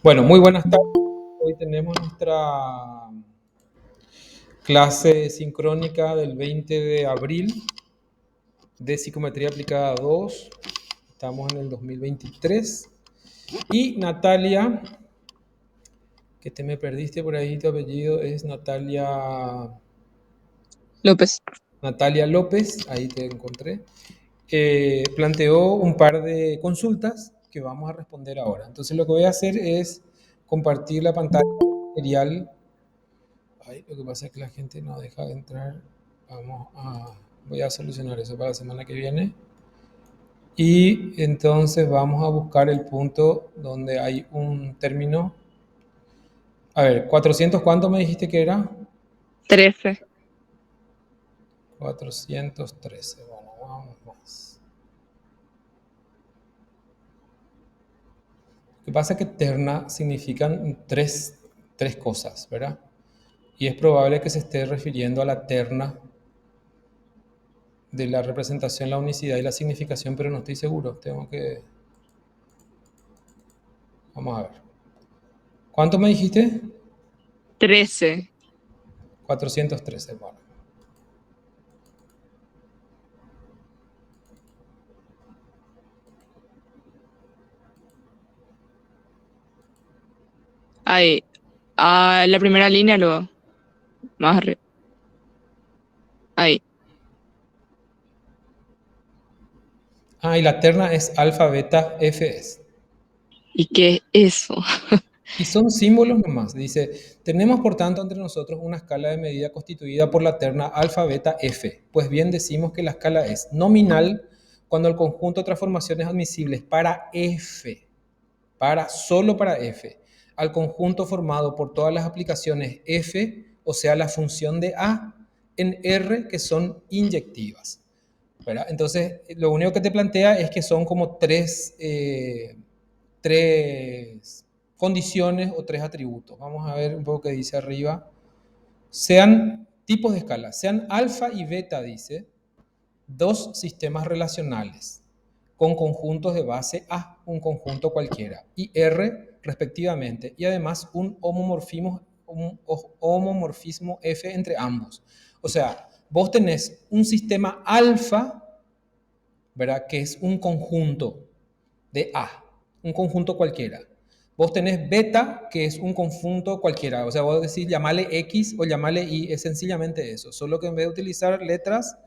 Bueno, muy buenas tardes. Hoy tenemos nuestra clase sincrónica del 20 de abril de Psicometría Aplicada 2. Estamos en el 2023. Y Natalia, que te me perdiste por ahí, tu apellido es López. Natalia López, ahí te encontré. Planteó un par de consultas que vamos a responder ahora. Entonces lo que voy a hacer es compartir la pantalla material. Ay, lo que pasa es que la gente no deja de entrar. Voy a solucionar eso para la semana que viene. Y entonces vamos a buscar el punto donde hay un término. A ver, 400, ¿cuánto me dijiste que era? 13. 413. Bueno, vamos más. Lo que pasa es que terna significan tres cosas, ¿verdad? Y es probable que se esté refiriendo a la terna de la representación, la unicidad y la significación, pero no estoy seguro. Vamos a ver. ¿Cuánto me dijiste? 13. 413. Bueno. Ahí. La primera línea, luego. Más arriba. Ahí. Y la terna es alfa, beta, Fs. ¿Y qué es eso? Y son símbolos nomás. Dice, tenemos por tanto entre nosotros una escala de medida constituida por la terna alfa, beta, F. Pues bien decimos que la escala es nominal cuando el conjunto de transformaciones admisibles para F, solo para F, al conjunto formado por todas las aplicaciones F, o sea, la función de A, en R, que son inyectivas. ¿Verdad? Entonces, lo único que te plantea es que son como tres condiciones o tres atributos. Vamos a ver un poco qué dice arriba. Sean tipos de escala, sean alfa y beta, dice, dos sistemas relacionales con conjuntos de base A, un conjunto cualquiera, y R respectivamente, y además un homomorfismo F entre ambos. O sea, vos tenés un sistema alfa, ¿verdad? Que es un conjunto de A, un conjunto cualquiera. Vos tenés beta, que es un conjunto cualquiera. O sea, vos decís llamarle X o llamarle Y, es sencillamente eso. Solo que en vez de utilizar letras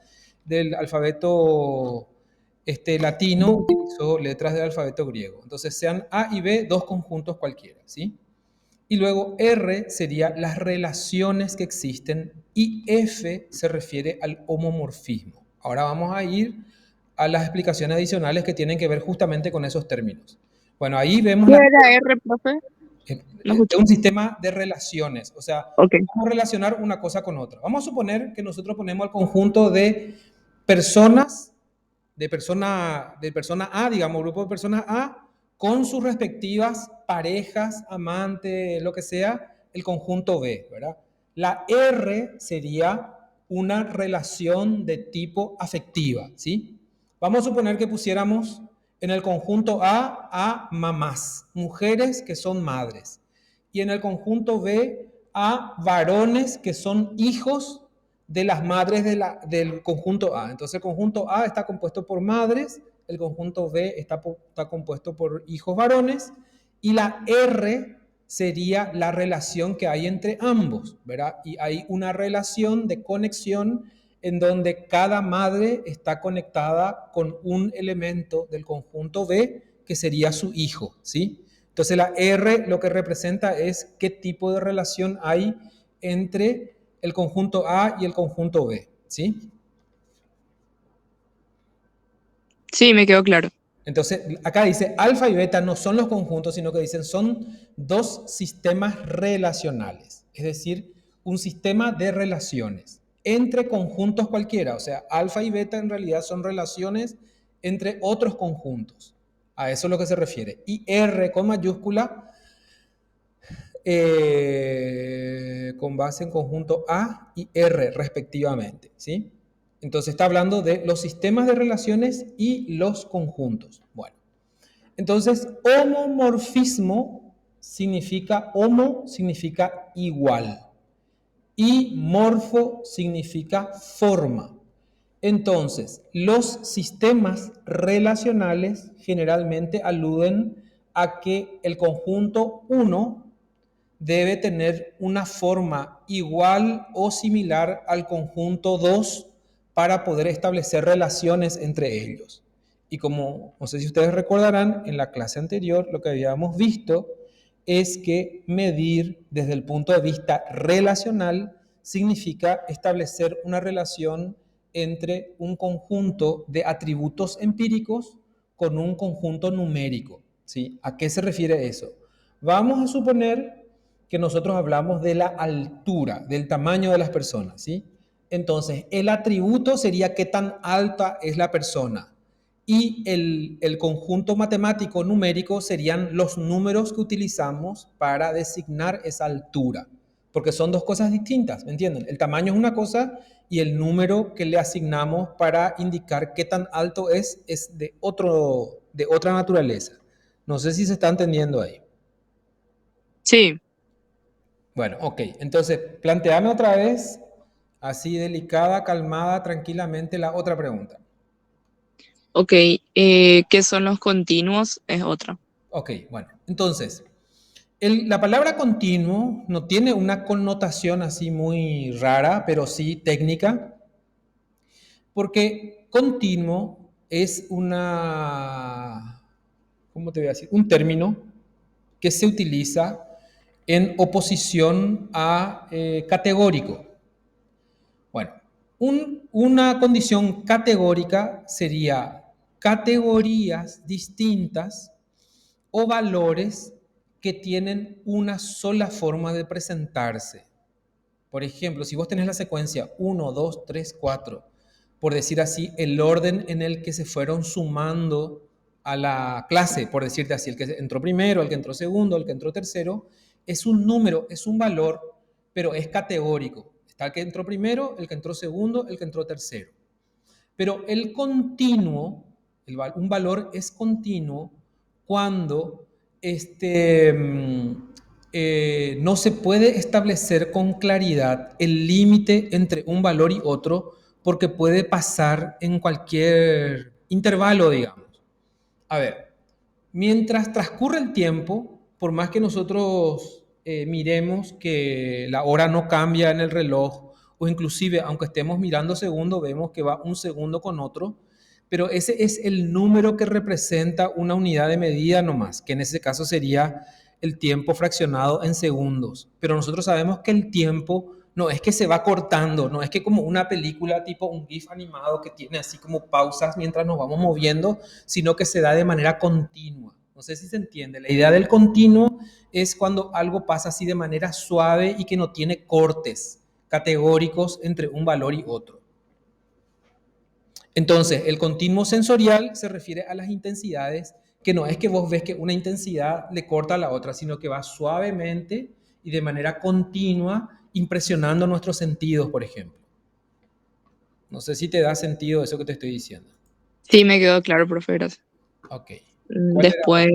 del alfabeto latino, utilizó letras del alfabeto griego. Entonces, sean A y B, dos conjuntos cualquiera, ¿sí? Y luego R sería las relaciones que existen y F se refiere al homomorfismo. Ahora vamos a ir a las explicaciones adicionales que tienen que ver justamente con esos términos. Bueno, ahí vemos ¿Qué era R, profe? No escuché. un sistema de relaciones, o sea, Ok. vamos a relacionar una cosa con otra. Vamos a suponer que nosotros ponemos el conjunto de personas, de persona A, digamos, grupo de personas A, con sus respectivas parejas, amantes, lo que sea, el conjunto B, ¿verdad? La R sería una relación de tipo afectiva, ¿sí? Vamos a suponer que pusiéramos en el conjunto A mamás, mujeres que son madres, y en el conjunto B a varones que son hijos de las madres del conjunto A. Entonces el conjunto A está compuesto por madres, el conjunto B está compuesto por hijos varones, y la R sería la relación que hay entre ambos, ¿verdad? Y hay una relación de conexión en donde cada madre está conectada con un elemento del conjunto B que sería su hijo, ¿sí? Entonces la R lo que representa es qué tipo de relación hay entre el conjunto A y el conjunto B, ¿sí? Sí, me quedó claro. Entonces, acá dice alfa y beta no son los conjuntos, sino que dicen son dos sistemas relacionales, es decir, un sistema de relaciones entre conjuntos cualquiera. O sea, alfa y beta en realidad son relaciones entre otros conjuntos. A eso es lo que se refiere. Y R con mayúscula con base en conjunto A y R respectivamente, ¿sí? Entonces está hablando de los sistemas de relaciones y los conjuntos. Bueno, entonces homomorfismo significa homo, significa igual. Y morfo significa forma. Entonces, los sistemas relacionales generalmente aluden a que el conjunto uno debe tener una forma igual o similar al conjunto 2 para poder establecer relaciones entre ellos. Y como no sé si ustedes recordarán, en la clase anterior lo que habíamos visto es que medir desde el punto de vista relacional significa establecer una relación entre un conjunto de atributos empíricos con un conjunto numérico. ¿Sí? ¿A qué se refiere eso? Vamos a suponer que nosotros hablamos de la altura, del tamaño de las personas, ¿sí? Entonces, el atributo sería qué tan alta es la persona. Y el conjunto matemático numérico serían los números que utilizamos para designar esa altura. Porque son dos cosas distintas, ¿me entienden? El tamaño es una cosa y el número que le asignamos para indicar qué tan alto es de otra naturaleza. No sé si se está entendiendo ahí. Sí, Bueno, ok. Entonces, planteame otra vez, así delicada, calmada, tranquilamente, la otra pregunta. ok. ¿Qué son los continuos? Es otra. Ok, bueno. Entonces, la palabra continuo no tiene una connotación así muy rara, pero sí técnica, porque continuo es ¿cómo te voy a decir? Un término que se utiliza en oposición a categórico. Bueno, una condición categórica sería categorías distintas o valores que tienen una sola forma de presentarse. Por ejemplo, si vos tenés la secuencia 1, 2, 3, 4, por decir así, el orden en el que se fueron sumando a la clase, por decirte así, el que entró primero, el que entró segundo, el que entró tercero, es un número, es un valor, pero es categórico. Está el que entró primero, el que entró segundo, el que entró tercero. Pero el continuo, un valor es continuo cuando no se puede establecer con claridad el límite entre un valor y otro porque puede pasar en cualquier intervalo, digamos. A ver, mientras transcurre el tiempo, por más que nosotros miremos que la hora no cambia en el reloj, o inclusive aunque estemos mirando segundo, vemos que va un segundo con otro, pero ese es el número que representa una unidad de medida nomás, que en ese caso sería el tiempo fraccionado en segundos. Pero nosotros sabemos que el tiempo no es que se va cortando, no es que como una película tipo un GIF animado que tiene así como pausas mientras nos vamos moviendo, sino que se da de manera continua. No sé si se entiende. La idea del continuo es cuando algo pasa así de manera suave y que no tiene cortes categóricos entre un valor y otro. Entonces, el continuo sensorial se refiere a las intensidades, que no es que vos ves que una intensidad le corta a la otra, sino que va suavemente y de manera continua impresionando nuestros sentidos, por ejemplo. No sé si te da sentido eso que te estoy diciendo. Sí, me quedó claro, profe. Gracias. Ok. ¿Cuál era Después,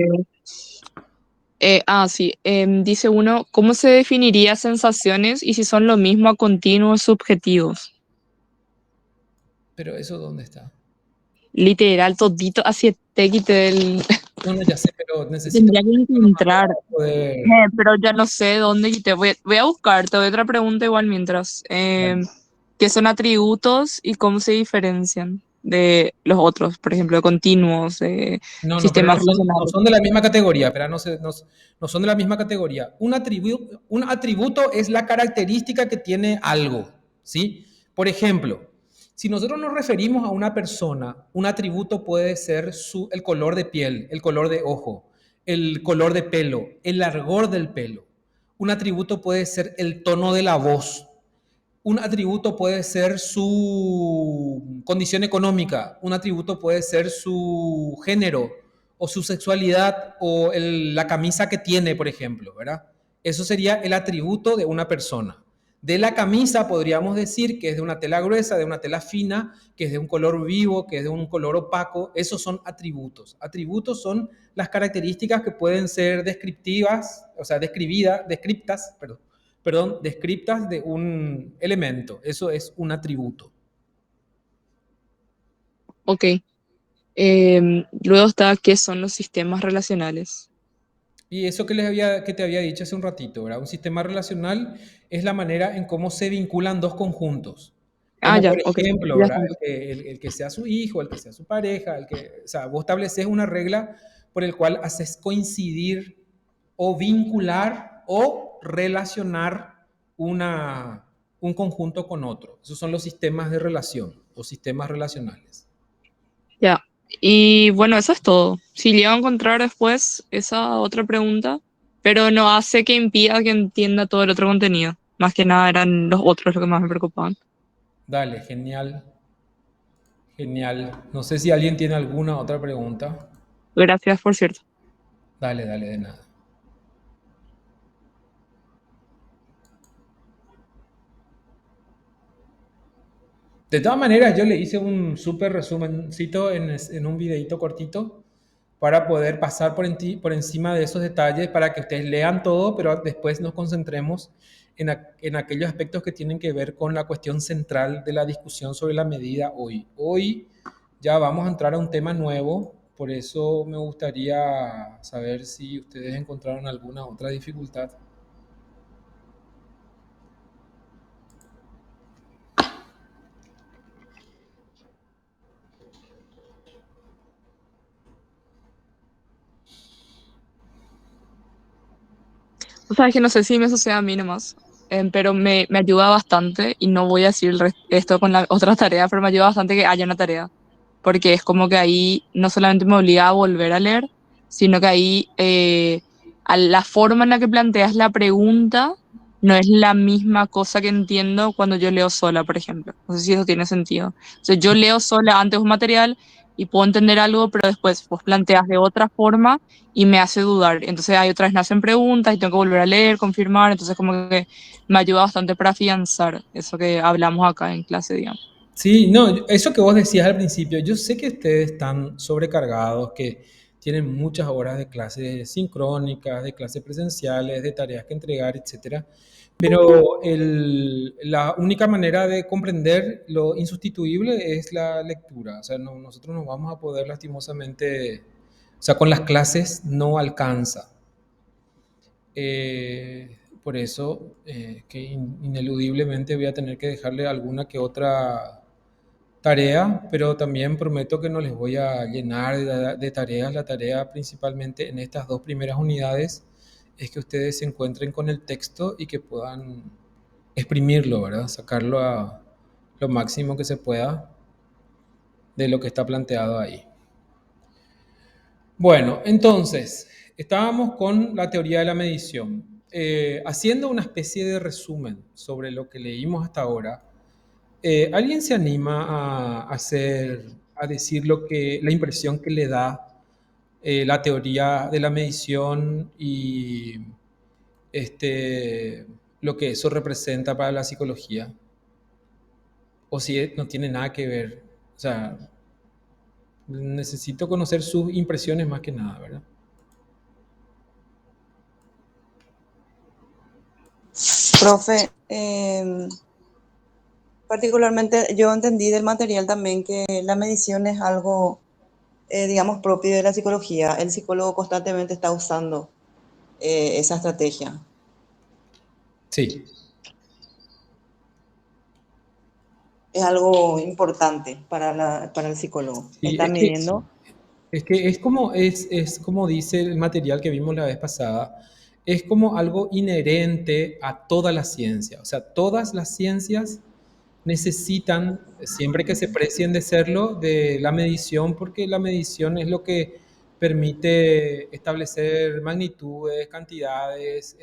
otra? sí, dice uno, ¿cómo se definiría sensaciones y si son lo mismo a continuos subjetivos? Pero eso ¿dónde está? Literal, todito así tequite del... No, no, ya sé, pero necesito Tendría que nomás encontrar, para poder... pero ya no sé dónde quité. Voy a buscar, te doy otra pregunta igual mientras. Dale. ¿Qué son atributos y cómo se diferencian de los otros? Por ejemplo, de continuos, de No, no, pero sistemas no relacionales. son de la misma categoría, espera, no son de la misma categoría. Un atributo es la característica que tiene algo, ¿sí? Por ejemplo, si nosotros nos referimos a una persona, un atributo puede ser el color de piel, el color de ojo, el color de pelo, el largor del pelo. Un atributo puede ser el tono de la voz, un atributo puede ser su condición económica, un atributo puede ser su género o su sexualidad o la camisa que tiene, por ejemplo, ¿verdad? Eso sería el atributo de una persona. De la camisa podríamos decir que es de una tela gruesa, de una tela fina, que es de un color vivo, que es de un color opaco. Esos son atributos. Atributos son las características que pueden ser descriptivas, o sea, descriptas, descriptas de un elemento. Eso es un atributo. Ok. Luego está qué son los sistemas relacionales. Y eso que te había dicho hace un ratito, ¿verdad? Un sistema relacional es la manera en cómo se vinculan dos conjuntos. Ah, Como ya, por ok. ejemplo, Ya ¿verdad? está. El que sea su hijo, el que sea su pareja, o sea, vos estableces una regla por el cual haces coincidir o vincular o relacionar un conjunto con otro. Esos son los sistemas de relación o sistemas relacionales. Ya. Y bueno, eso es todo. Si llego a encontrar después esa otra pregunta, pero no hace que impida que entienda todo el otro contenido. Más que nada eran los otros los que más me preocupaban. Dale, genial, genial. No sé si alguien tiene alguna otra pregunta. Gracias, por cierto. Dale, dale, de nada. De todas maneras, yo le hice un súper resumencito en un videito cortito para poder pasar por encima de esos detalles para que ustedes lean todo, pero después nos concentremos en aquellos aspectos que tienen que ver con la cuestión central de la discusión sobre la medida hoy. Hoy ya vamos a entrar a un tema nuevo, por eso me gustaría saber si ustedes encontraron alguna otra dificultad. O sea, es que no sé si me sucede a mí nomás, pero me ayuda bastante, y no voy a decir esto con la otra tarea, pero me ayuda bastante que haya una tarea, porque es como que ahí no solamente me obliga a volver a leer, sino que ahí a la forma en la que planteas la pregunta no es la misma cosa que entiendo cuando yo leo sola, por ejemplo. No sé si eso tiene sentido. O sea, yo leo sola antes un material y puedo entender algo, pero después vos planteas de otra forma y me hace dudar. Entonces ahí otra vez nacen preguntas y tengo que volver a leer, confirmar. Entonces como que me ayuda bastante para afianzar eso que hablamos acá en clase, digamos. Sí, no, eso que vos decías al principio, yo sé que ustedes están sobrecargados, que tienen muchas horas de clases sincrónicas, de clases presenciales, de tareas que entregar, etcétera, pero la única manera de comprender lo insustituible es la lectura. O sea, nosotros no vamos a poder lastimosamente, o sea, con las clases no alcanza. Por eso que ineludiblemente voy a tener que dejarle alguna que otra tarea, pero también prometo que no les voy a llenar de tareas. La tarea principalmente en estas dos primeras unidades es que ustedes se encuentren con el texto y que puedan exprimirlo, ¿verdad? Sacarlo a lo máximo que se pueda de lo que está planteado ahí. Bueno, entonces, estábamos con la teoría de la medición. Haciendo una especie de resumen sobre lo que leímos hasta ahora, ¿alguien se anima a decir la impresión que le da la teoría de la medición y este, lo que eso representa para la psicología? O si no tiene nada que ver. O sea, necesito conocer sus impresiones más que nada, ¿verdad? Profe, particularmente yo entendí del material también que la medición es algo, digamos, propio de la psicología. El psicólogo constantemente está usando esa estrategia. Sí. Es algo importante para el psicólogo. Sí, Está midiendo. es que es como dice el material que vimos la vez pasada, es como algo inherente a toda la ciencia. O sea, todas las ciencias necesitan, siempre que se precien de serlo, de la medición, porque la medición es lo que permite establecer magnitudes, cantidades,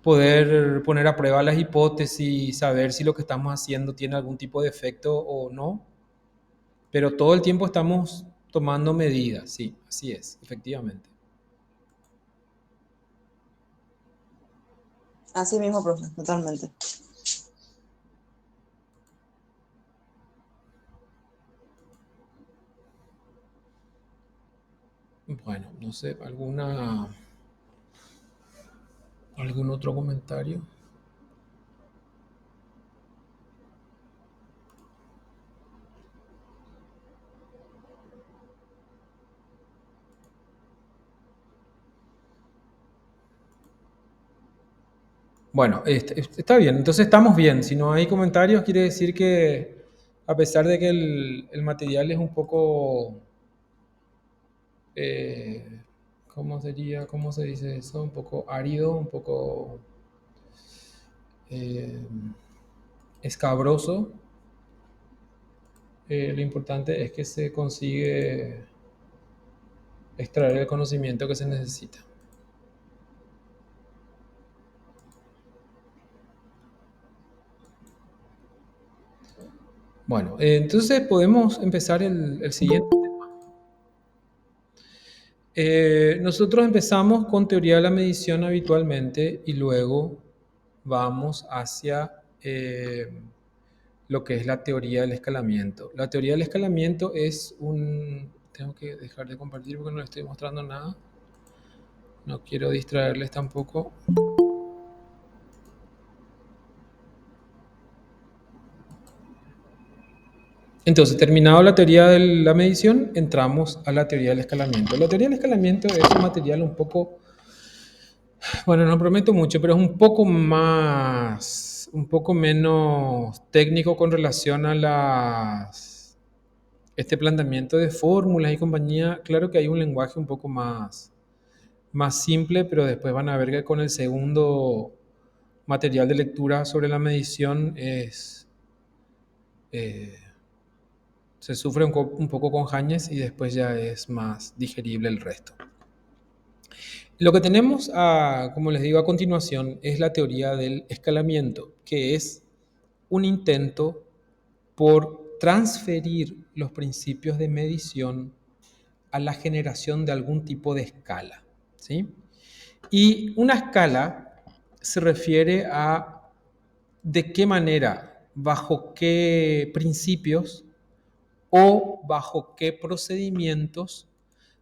poder poner a prueba las hipótesis, saber si lo que estamos haciendo tiene algún tipo de efecto o no. Pero todo el tiempo estamos tomando medidas, sí, así es, efectivamente. Así mismo, profe, totalmente. No sé, algún otro comentario. Bueno, está bien, entonces estamos bien. Si no hay comentarios, quiere decir que a pesar de que el material es un poco, eh, ¿cómo sería? ¿Cómo se dice eso? Un poco árido, un poco eh, escabroso. Lo importante es que se consigue extraer el conocimiento que se necesita. Bueno, entonces podemos empezar el siguiente tema. Nosotros empezamos con teoría de la medición habitualmente y luego vamos hacia lo que es la teoría del escalamiento. La teoría del escalamiento es un... Tengo que dejar de compartir porque no les estoy mostrando nada. No quiero distraerles tampoco. Entonces, terminado la teoría de la medición, entramos a la teoría del escalamiento. La teoría del escalamiento es un material un poco, bueno, no prometo mucho, pero es un poco más, un poco menos técnico con relación a este planteamiento de fórmulas y compañía. Claro que hay un lenguaje un poco más simple, pero después van a ver que con el segundo material de lectura sobre la medición eh, se sufre un poco con Jañez y después ya es más digerible el resto. Lo que tenemos, como les digo a continuación, es la teoría del escalamiento, que es un intento por transferir los principios de medición a la generación de algún tipo de escala, ¿sí? Y una escala se refiere a de qué manera, bajo qué principios o bajo qué procedimientos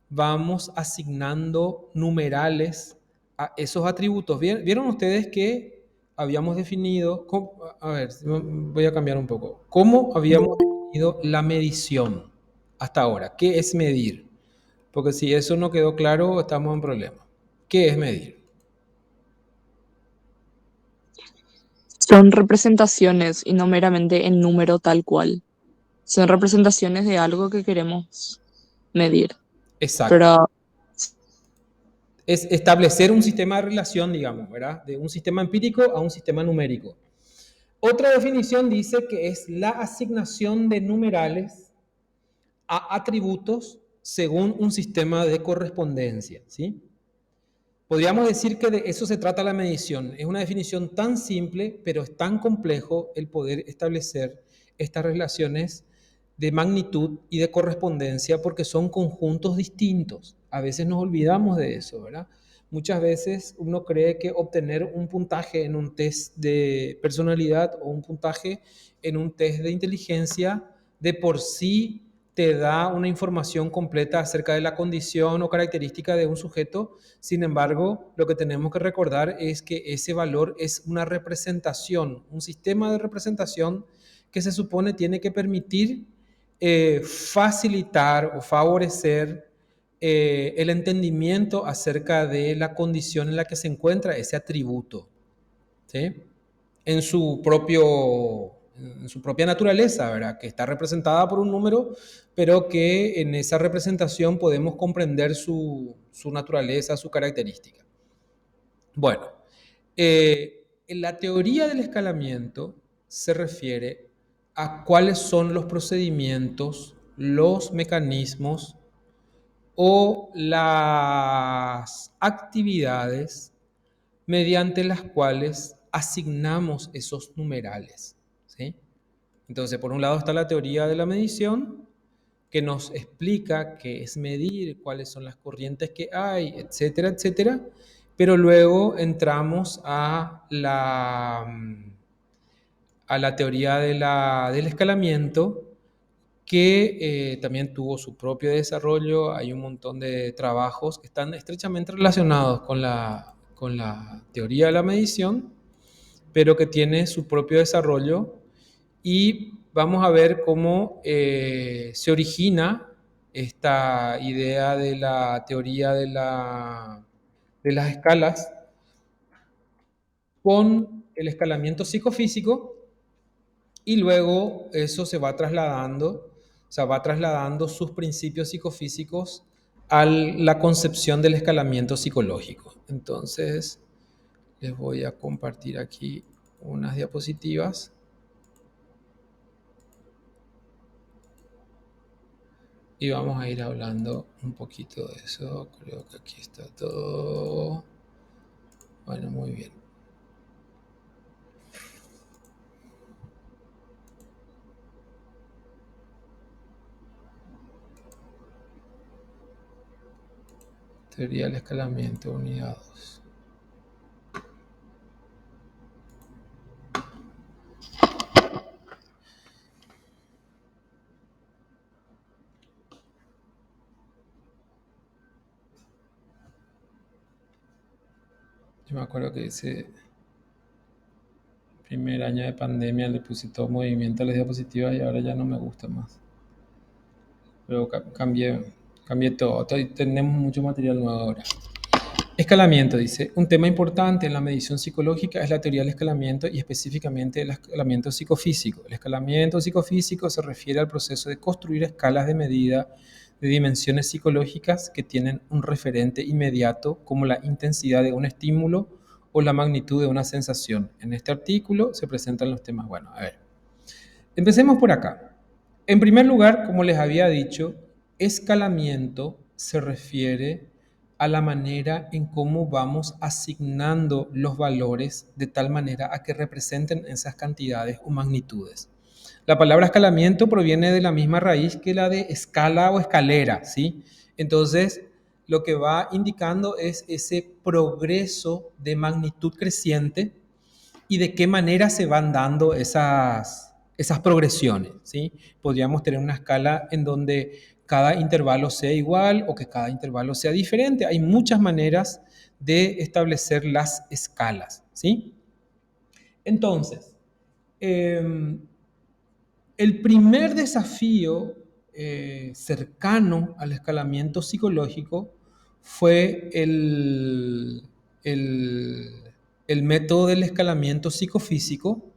vamos asignando numerales a esos atributos. ¿Vieron ustedes que habíamos definido, a ver, voy a cambiar un poco, cómo habíamos definido la medición hasta ahora? ¿Qué es medir? Porque si eso no quedó claro, estamos en problema. ¿Qué es medir? Son representaciones y no meramente en número tal cual. Son representaciones de algo que queremos medir. Exacto. Pero Es establecer un sistema de relación, digamos, ¿verdad? De un sistema empírico a un sistema numérico. Otra definición dice que es la asignación de numerales a atributos según un sistema de correspondencia, ¿sí? Podríamos decir que de eso se trata la medición. Es una definición tan simple, pero es tan complejo el poder establecer estas relaciones de magnitud y de correspondencia porque son conjuntos distintos. A veces nos olvidamos de eso, ¿verdad? Muchas veces uno cree que obtener un puntaje en un test de personalidad o un puntaje en un test de inteligencia de por sí te da una información completa acerca de la condición o característica de un sujeto. Sin embargo, lo que tenemos que recordar es que ese valor es una representación, un sistema de representación que se supone tiene que permitir facilitar o favorecer el entendimiento acerca de la condición en la que se encuentra ese atributo, ¿sí? En su propia naturaleza, ¿verdad? Que está representada por un número, pero que en esa representación podemos comprender su naturaleza, su característica. Bueno, en la teoría del escalamiento se refiere a cuáles son los procedimientos, los mecanismos o las actividades mediante las cuales asignamos esos numerales, ¿sí? Entonces, por un lado está la teoría de la medición, que nos explica qué es medir, cuáles son las corrientes que hay, etcétera, etcétera. Pero luego entramos a la teoría del escalamiento, que también tuvo su propio desarrollo. Hay un montón de trabajos que están estrechamente relacionados con la teoría de la medición, pero que tiene su propio desarrollo, y vamos a ver cómo se origina esta idea de la teoría de las escalas con el escalamiento psicofísico, y luego eso se va trasladando, o sea, va trasladando sus principios psicofísicos a la concepción del escalamiento psicológico. Entonces, les voy a compartir aquí unas diapositivas. Y vamos a ir hablando un poquito de eso. Creo que aquí está todo. Bueno, muy bien. Teoría del escalamiento, unidad 2. Yo me acuerdo que ese primer año de pandemia le puse todo movimiento a las diapositivas y ahora ya no me gusta más. Pero cambié todo. Tenemos mucho material nuevo ahora. Escalamiento, dice. Un tema importante en la medición psicológica es la teoría del escalamiento y específicamente el escalamiento psicofísico. El escalamiento psicofísico se refiere al proceso de construir escalas de medida de dimensiones psicológicas que tienen un referente inmediato como la intensidad de un estímulo o la magnitud de una sensación. En este artículo se presentan los temas. Bueno, a ver. Empecemos por acá. En primer lugar, como les había dicho, escalamiento se refiere a la manera en cómo vamos asignando los valores de tal manera a que representen esas cantidades o magnitudes. La palabra escalamiento proviene de la misma raíz que la de escala o escalera, ¿sí? Entonces, lo que va indicando es ese progreso de magnitud creciente y de qué manera se van dando esas progresiones, ¿sí? Podríamos tener una escala en donde cada intervalo sea igual o que cada intervalo sea diferente. Hay muchas maneras de establecer las escalas, ¿sí? Entonces, el primer desafío cercano al escalamiento psicológico fue el, el método del escalamiento psicofísico,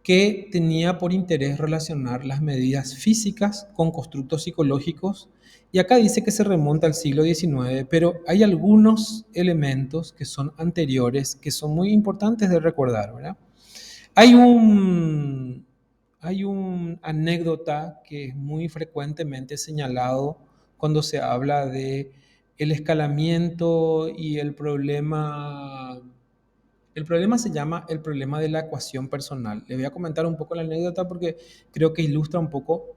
que tenía por interés relacionar las medidas físicas con constructos psicológicos. Y acá dice que se remonta al siglo XIX, pero hay algunos elementos que son anteriores, que son muy importantes de recordar, ¿verdad? Hay una anécdota que es muy frecuentemente señalado cuando se habla de el escalamiento y el problema. El problema se llama el problema de la ecuación personal. Les voy a comentar un poco la anécdota porque creo que ilustra un poco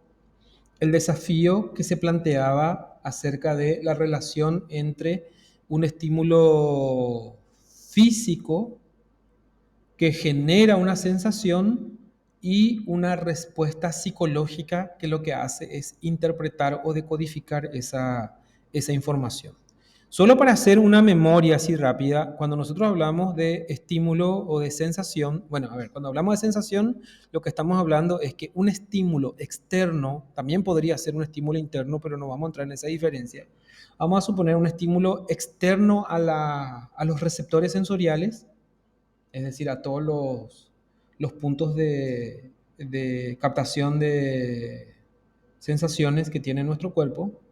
el desafío que se planteaba acerca de la relación entre un estímulo físico que genera una sensación y una respuesta psicológica que lo que hace es interpretar o decodificar esa información. Solo para hacer una memoria así rápida, cuando nosotros hablamos de estímulo o de sensación, bueno, a ver, cuando hablamos de sensación, lo que estamos hablando es que un estímulo externo también podría ser un estímulo interno, pero no vamos a entrar en esa diferencia. Vamos a suponer un estímulo externo a los receptores sensoriales, es decir, a todos los puntos de captación de sensaciones que tiene nuestro cuerpo.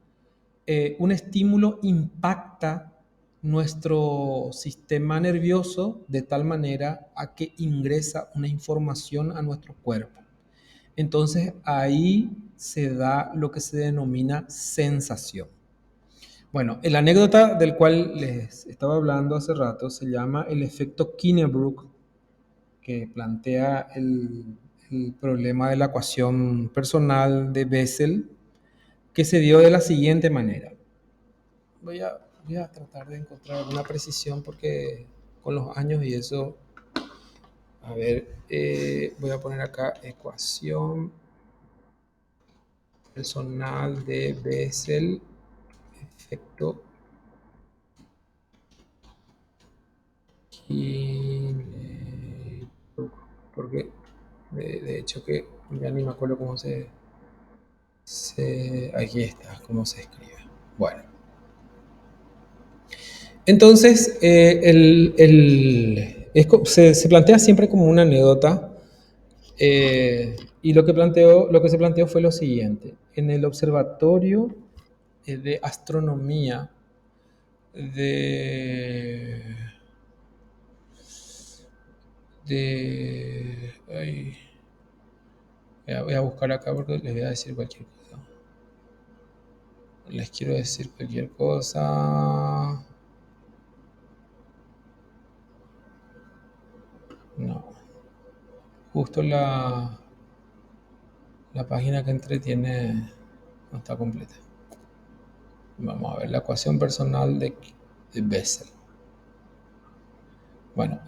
Un estímulo impacta nuestro sistema nervioso de tal manera a que ingresa una información a nuestro cuerpo. Entonces ahí se da lo que se denomina sensación. Bueno, la anécdota del cual les estaba hablando hace rato se llama el efecto Kinnebrooke, que plantea el problema de la ecuación personal de Bessel, que se dio de la siguiente manera. Voy a tratar de encontrar una precisión porque con los años y eso, a ver, voy a poner acá ecuación personal de Bessel, efecto Kinnebrug, porque de hecho que ya ni me acuerdo cómo aquí está, cómo se escribe. Bueno, entonces se plantea siempre como una anécdota. Y lo que se planteó fue lo siguiente. En el observatorio de astronomía de, ay, voy a buscar acá porque les voy a decir cualquier cosa. Les quiero decir cualquier cosa. No. Justo la página que entretiene no está completa. Vamos a ver la ecuación personal de Bessel. Bueno,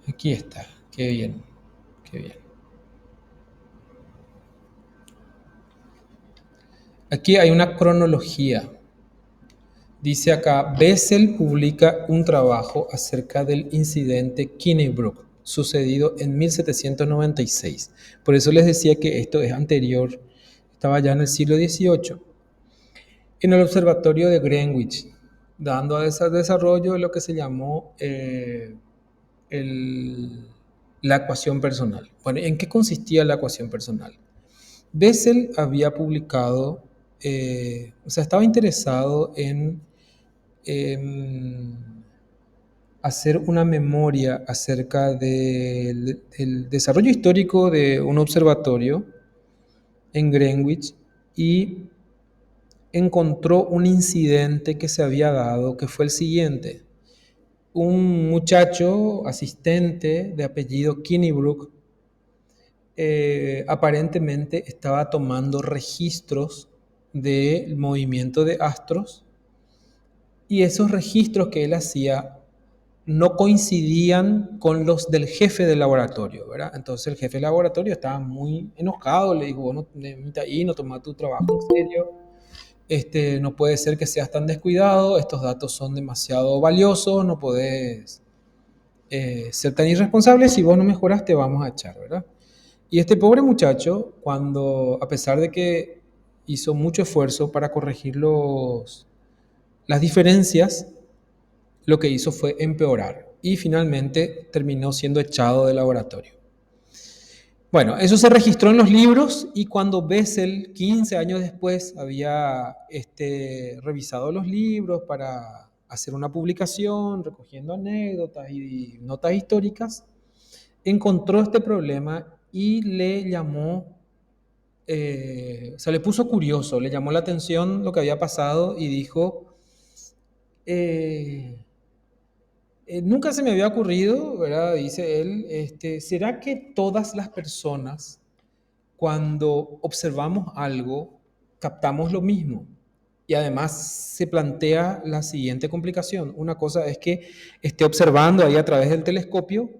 aquí está. Qué bien, qué bien. Aquí hay una cronología. Dice acá, Bessel publica un trabajo acerca del incidente Kinnebrug, sucedido en 1796. Por eso les decía que esto es anterior, estaba ya en el siglo XVIII. En el observatorio de Greenwich, dando a ese desarrollo lo que se llamó la ecuación personal. Bueno, ¿en qué consistía la ecuación personal? Bessel había publicado, estaba interesado en hacer una memoria acerca del desarrollo histórico de un observatorio en Greenwich y encontró un incidente que se había dado, que fue el siguiente. Un muchacho asistente de apellido Kinnebrug aparentemente estaba tomando registros del movimiento de astros y esos registros que él hacía no coincidían con los del jefe del laboratorio, ¿verdad? Entonces el jefe del laboratorio estaba muy enojado, le dijo, bueno, ahí no toma tu trabajo en serio, no puede ser que seas tan descuidado, estos datos son demasiado valiosos, no puedes ser tan irresponsable, si vos no mejoras te vamos a echar, ¿verdad? Y este pobre muchacho, a pesar de que hizo mucho esfuerzo para corregir las diferencias, lo que hizo fue empeorar y finalmente terminó siendo echado del laboratorio. Bueno, eso se registró en los libros y cuando Bessel, 15 años después, había revisado los libros para hacer una publicación, recogiendo anécdotas y notas históricas, encontró este problema y le llamó, le puso curioso, le llamó la atención lo que había pasado y dijo, nunca se me había ocurrido, ¿verdad? Dice él, ¿será que todas las personas, cuando observamos algo, captamos lo mismo? Y además se plantea la siguiente complicación. Una cosa es que esté observando ahí a través del telescopio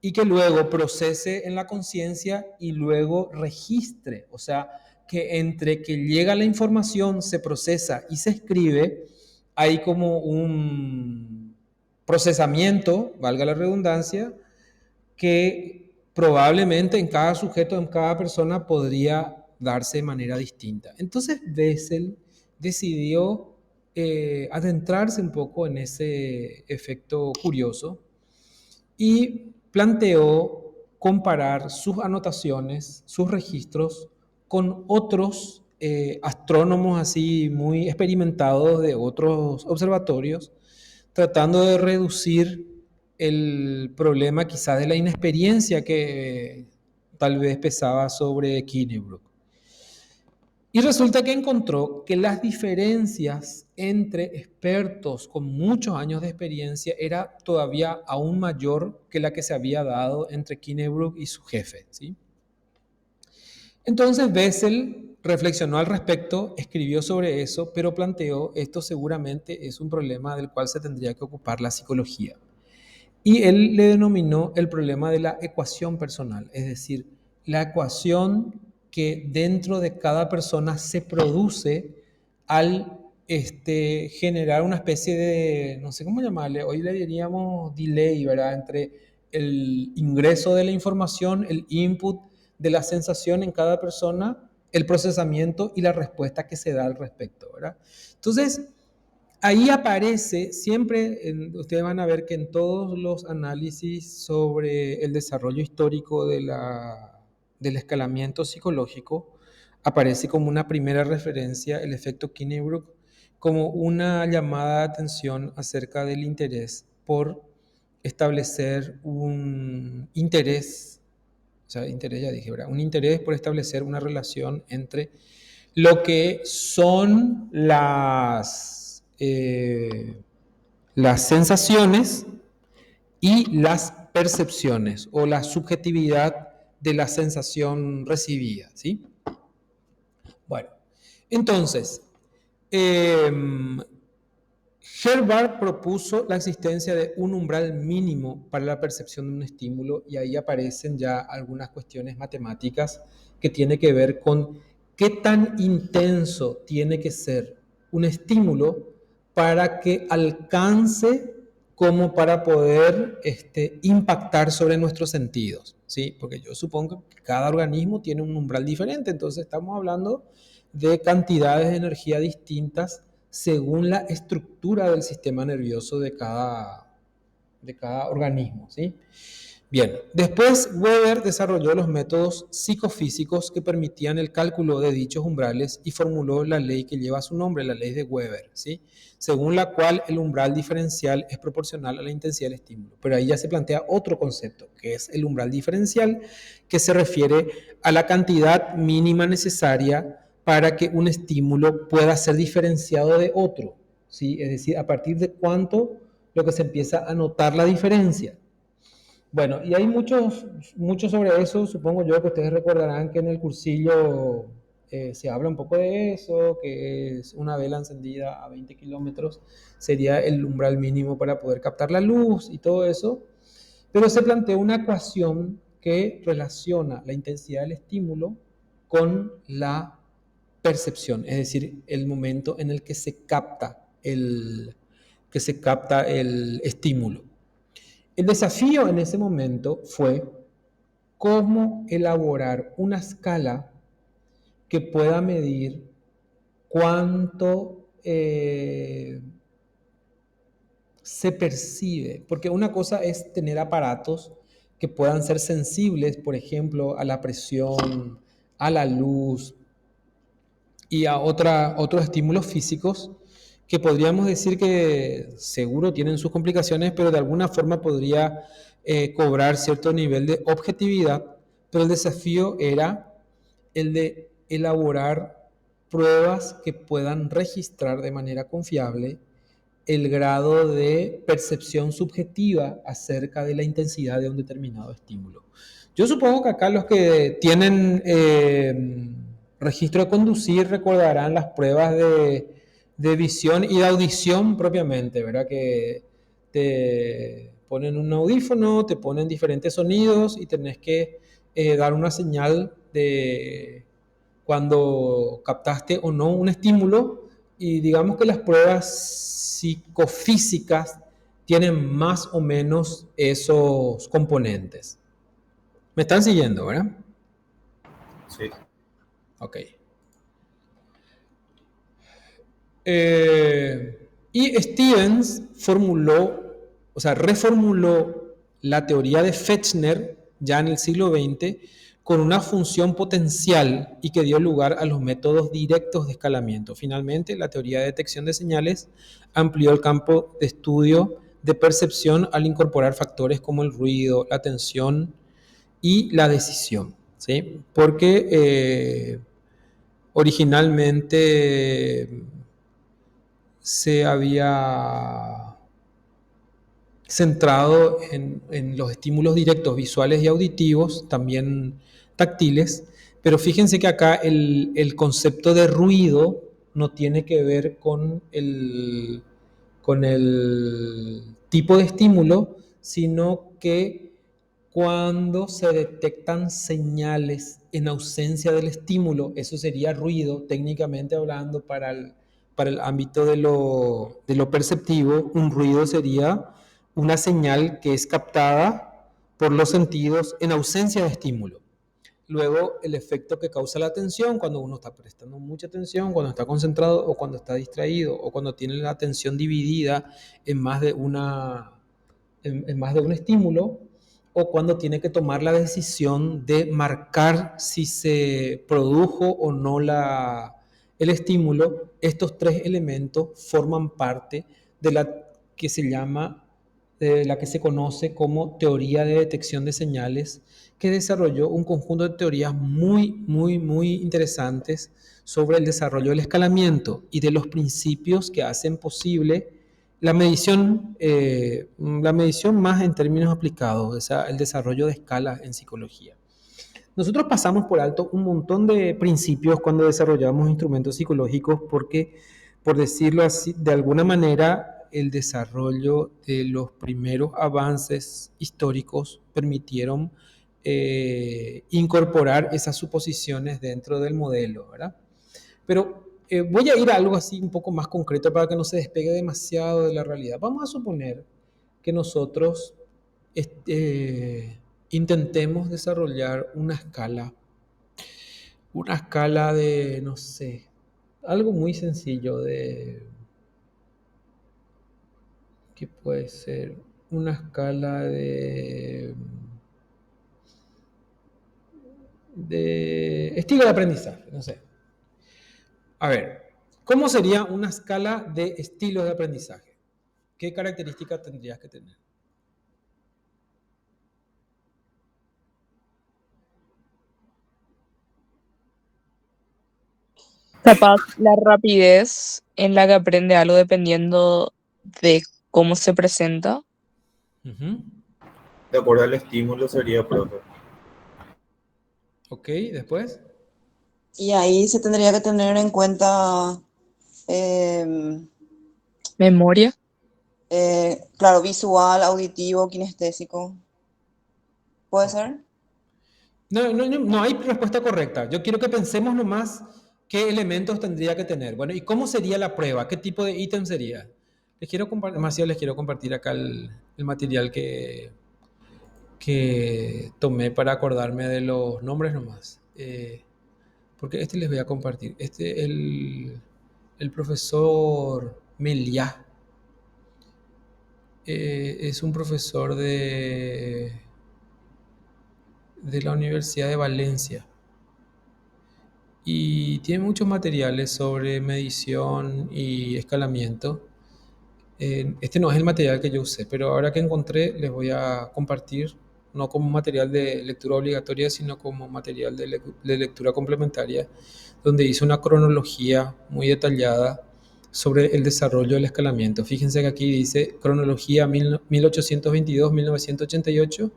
y que luego procese en la conciencia y luego registre. O sea, que entre que llega la información, se procesa y se escribe, hay como un procesamiento, valga la redundancia, que probablemente en cada sujeto, en cada persona podría darse de manera distinta. Entonces Bessel decidió adentrarse un poco en ese efecto curioso y planteó comparar sus anotaciones, sus registros, con otros astrónomos así muy experimentados de otros observatorios, tratando de reducir el problema quizás de la inexperiencia que tal vez pesaba sobre Kinnebrug. Y resulta que encontró que las diferencias entre expertos con muchos años de experiencia era todavía aún mayor que la que se había dado entre Kinnebrug y su jefe, ¿sí? Entonces Bessel reflexionó al respecto, escribió sobre eso, pero planteó esto seguramente es un problema del cual se tendría que ocupar la psicología. Y él le denominó el problema de la ecuación personal, es decir, la ecuación que dentro de cada persona se produce al generar una especie de, no sé cómo llamarle, hoy le diríamos delay, ¿verdad? Entre el ingreso de la información, el input de la sensación en cada persona, el procesamiento y la respuesta que se da al respecto, ¿verdad? Entonces, ahí aparece siempre, ustedes van a ver que en todos los análisis sobre el desarrollo histórico del escalamiento psicológico, aparece como una primera referencia el efecto Kinnebrooke como una llamada de atención acerca del interés por establecer un interés, o sea, interés ya dije, ¿verdad? Un interés por establecer una relación entre lo que son las sensaciones y las percepciones o la subjetividad de la sensación recibida, ¿sí? Bueno, entonces, eh, Herbart propuso la existencia de un umbral mínimo para la percepción de un estímulo y ahí aparecen ya algunas cuestiones matemáticas que tienen que ver con qué tan intenso tiene que ser un estímulo para que alcance como para poder impactar sobre nuestros sentidos, ¿sí? Porque yo supongo que cada organismo tiene un umbral diferente, entonces estamos hablando de cantidades de energía distintas según la estructura del sistema nervioso de cada organismo, ¿sí? Bien, después Weber desarrolló los métodos psicofísicos que permitían el cálculo de dichos umbrales y formuló la ley que lleva su nombre, la ley de Weber, ¿sí? Según la cual el umbral diferencial es proporcional a la intensidad del estímulo. Pero ahí ya se plantea otro concepto, que es el umbral diferencial, que se refiere a la cantidad mínima necesaria para que un estímulo pueda ser diferenciado de otro, ¿sí? Es decir, a partir de cuánto lo que se empieza a notar la diferencia. Bueno, y hay muchos sobre eso, supongo yo que ustedes recordarán que en el cursillo se habla un poco de eso, que es una vela encendida a 20 kilómetros, sería el umbral mínimo para poder captar la luz y todo eso, pero se plantea una ecuación que relaciona la intensidad del estímulo con la percepción, es decir, el momento en el que se capta el estímulo. El desafío en ese momento fue cómo elaborar una escala que pueda medir cuánto se percibe, porque una cosa es tener aparatos que puedan ser sensibles, por ejemplo, a la presión, a la luz y a otros estímulos físicos que podríamos decir que seguro tienen sus complicaciones, pero de alguna forma podría cobrar cierto nivel de objetividad, pero el desafío era el de elaborar pruebas que puedan registrar de manera confiable el grado de percepción subjetiva acerca de la intensidad de un determinado estímulo. Yo supongo que acá los que tienen registro de conducir recordarán las pruebas de visión y de audición propiamente, ¿verdad? Que te ponen un audífono, te ponen diferentes sonidos y tenés que dar una señal de cuando captaste o no un estímulo y digamos que las pruebas psicofísicas tienen más o menos esos componentes. ¿Me están siguiendo, verdad? Sí. Ok. Y Stevens reformuló la teoría de Fechner ya en el siglo XX con una función potencial y que dio lugar a los métodos directos de escalamiento. Finalmente, la teoría de detección de señales amplió el campo de estudio de percepción al incorporar factores como el ruido, la tensión y la decisión, ¿sí? Porque originalmente se había centrado en los estímulos directos visuales y auditivos, también táctiles, pero fíjense que acá el concepto de ruido no tiene que ver con el tipo de estímulo, sino que cuando se detectan señales en ausencia del estímulo. Eso sería ruido, técnicamente hablando, para el ámbito de lo perceptivo. Un ruido sería una señal que es captada por los sentidos en ausencia de estímulo. Luego, el efecto que causa la atención, cuando uno está prestando mucha atención, cuando está concentrado o cuando está distraído o cuando tiene la atención dividida en más de en más de un estímulo, o cuando tiene que tomar la decisión de marcar si se produjo o no el estímulo. Estos tres elementos forman parte de la que se llama, de la que se conoce como teoría de detección de señales, que desarrolló un conjunto de teorías muy interesantes sobre el desarrollo del escalamiento y de los principios que hacen posible la medición más en términos aplicados, o sea, el desarrollo de escalas en psicología. Nosotros pasamos por alto un montón de principios cuando desarrollamos instrumentos psicológicos porque, por decirlo así, de alguna manera, el desarrollo de los primeros avances históricos permitieron incorporar esas suposiciones dentro del modelo, ¿verdad? Pero voy a ir a algo así un poco más concreto para que no se despegue demasiado de la realidad. Vamos a suponer que nosotros intentemos desarrollar una escala de, no sé, algo muy sencillo de, ¿qué puede ser? Una escala de estilo de aprendizaje, no sé. A ver, ¿cómo sería una escala de estilos de aprendizaje? ¿Qué características tendrías que tener? Capaz la rapidez en la que aprende algo dependiendo de cómo se presenta. Ujú. De acuerdo al estímulo sería, profe. Ok, después. Y ahí se tendría que tener en cuenta, em, Memoria. claro, visual, auditivo, kinestésico. ¿Puede Ok. ser? No hay respuesta correcta. Yo quiero que pensemos nomás qué elementos tendría que tener. Bueno, ¿y cómo sería la prueba? ¿Qué tipo de ítem sería? Les quiero compartir, demasiado les quiero compartir acá el material que tomé para acordarme de los nombres nomás. Porque este les voy a compartir. El profesor Meliá es un profesor de la Universidad de Valencia y tiene muchos materiales sobre medición y escalamiento. Este no es el material que yo usé, pero ahora que encontré les voy a compartir, no como material de lectura obligatoria, sino como material de lectura complementaria, donde hice una cronología muy detallada sobre el desarrollo del escalamiento. Fíjense que aquí dice cronología 1822-1988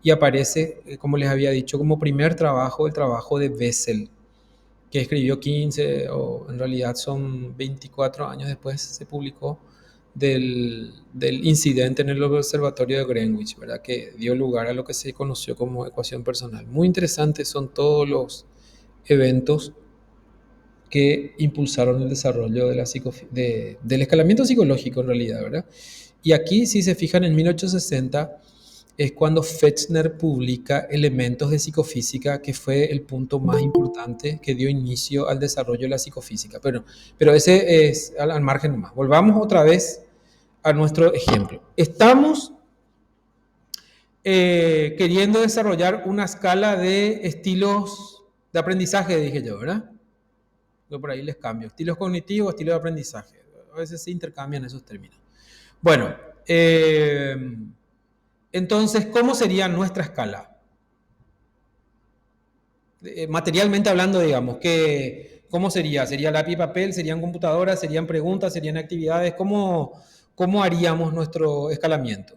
y aparece, como les había dicho, como primer trabajo el trabajo de Bessel, que escribió 15 o en realidad son 24 años después, se publicó del incidente en el observatorio de Greenwich, ¿verdad? Que dio lugar a lo que se conoció como ecuación personal. Muy interesantes son todos los eventos que impulsaron el desarrollo del escalamiento psicológico en realidad, ¿verdad? Y aquí, si se fijan, en 1860 es cuando Fechner publica Elementos de Psicofísica, que fue el punto más importante que dio inicio al desarrollo de la psicofísica. Pero ese es al margen nomás. Volvamos otra vez a nuestro ejemplo. Estamos queriendo desarrollar una escala de estilos de aprendizaje, dije yo, ¿verdad? Yo por ahí les cambio. Estilos cognitivos, estilos de aprendizaje. A veces se intercambian esos términos. Bueno, entonces, ¿cómo sería nuestra escala? Materialmente hablando, digamos, ¿cómo sería? ¿Sería lápiz y papel? ¿Serían computadoras? ¿Serían preguntas? ¿Serían actividades? ¿Cómo haríamos nuestro escalamiento?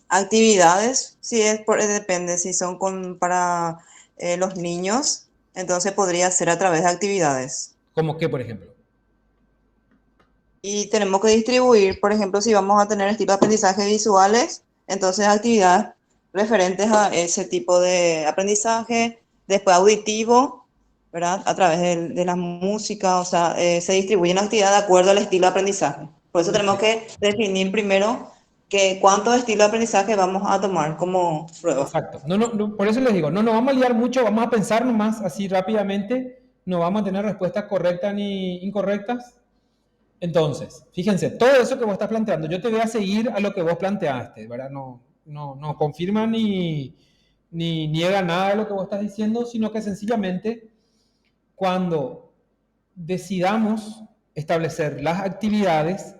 Actividades, sí, depende. Si son para los niños, entonces podría ser a través de actividades. ¿Cómo qué, por ejemplo? Y tenemos que distribuir, por ejemplo, si vamos a tener estilo de aprendizaje visuales, entonces actividades referentes a ese tipo de aprendizaje, después auditivo, ¿verdad? A través de la música, o sea, se distribuye la actividad de acuerdo al estilo de aprendizaje. Por eso tenemos Perfecto. que definir primero cuántos estilos de aprendizaje vamos a tomar como prueba. Exacto. Por eso les digo, no nos vamos a liar mucho, vamos a pensar nomás así rápidamente, no vamos a tener respuestas correctas ni incorrectas. Entonces, fíjense, todo eso que vos estás planteando, yo te voy a seguir a lo que vos planteaste, ¿verdad? No confirma ni niega nada de lo que vos estás diciendo, sino que sencillamente cuando decidamos establecer las actividades,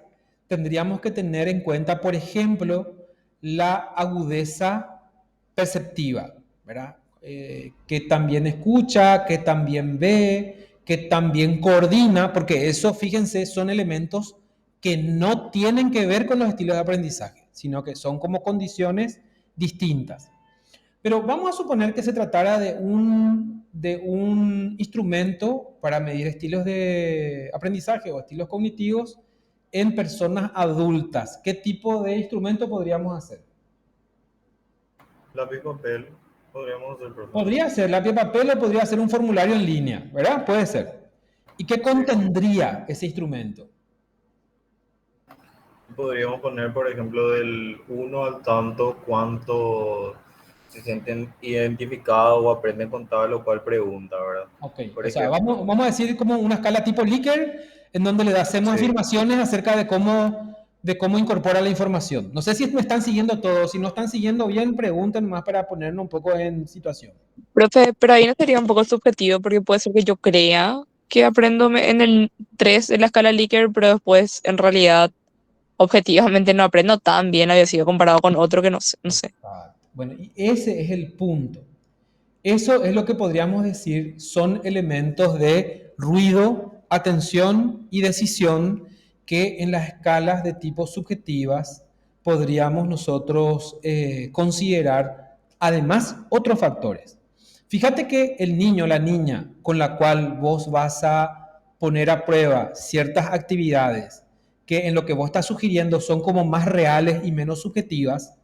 tendríamos que tener en cuenta, por ejemplo, la agudeza perceptiva, ¿verdad? Que también escucha, que también ve, que también coordina, porque eso, fíjense, son elementos que no tienen que ver con los estilos de aprendizaje, sino que son como condiciones distintas. Pero vamos a suponer que se tratara de un instrumento para medir estilos de aprendizaje o estilos cognitivos en personas adultas. ¿Qué tipo de instrumento podríamos hacer? Lápiz, papel, podríamos hacer, profe. Podría ser lápiz de papel o podría ser un formulario en línea, ¿verdad? Puede ser. ¿Y qué contendría ese instrumento? Podríamos poner, por ejemplo, del 1 al tanto cuánto se sienten identificados o aprenden con tal o cual pregunta, ¿verdad? Ok, Por o sea, ejemplo, vamos a decir como una escala tipo Likert, en donde le hacemos sí. afirmaciones acerca de cómo incorpora la información. No sé si me están siguiendo todos, si no están siguiendo bien, pregunten más para ponernos un poco en situación. Profe, pero ahí no sería un poco subjetivo porque puede ser que yo crea que aprendo en el 3 de la escala Likert, pero después en realidad objetivamente no aprendo tan bien, había sido comparado con otro que no sé, no sé. Exacto. Bueno, y ese es el punto. Eso es lo que podríamos decir son elementos de ruido, atención y decisión que en las escalas de tipo subjetivas podríamos nosotros considerar además otros factores. Fíjate que el niño, la niña con la cual vos vas a poner a prueba ciertas actividades que en lo que vos estás sugiriendo son como más reales y menos subjetivas,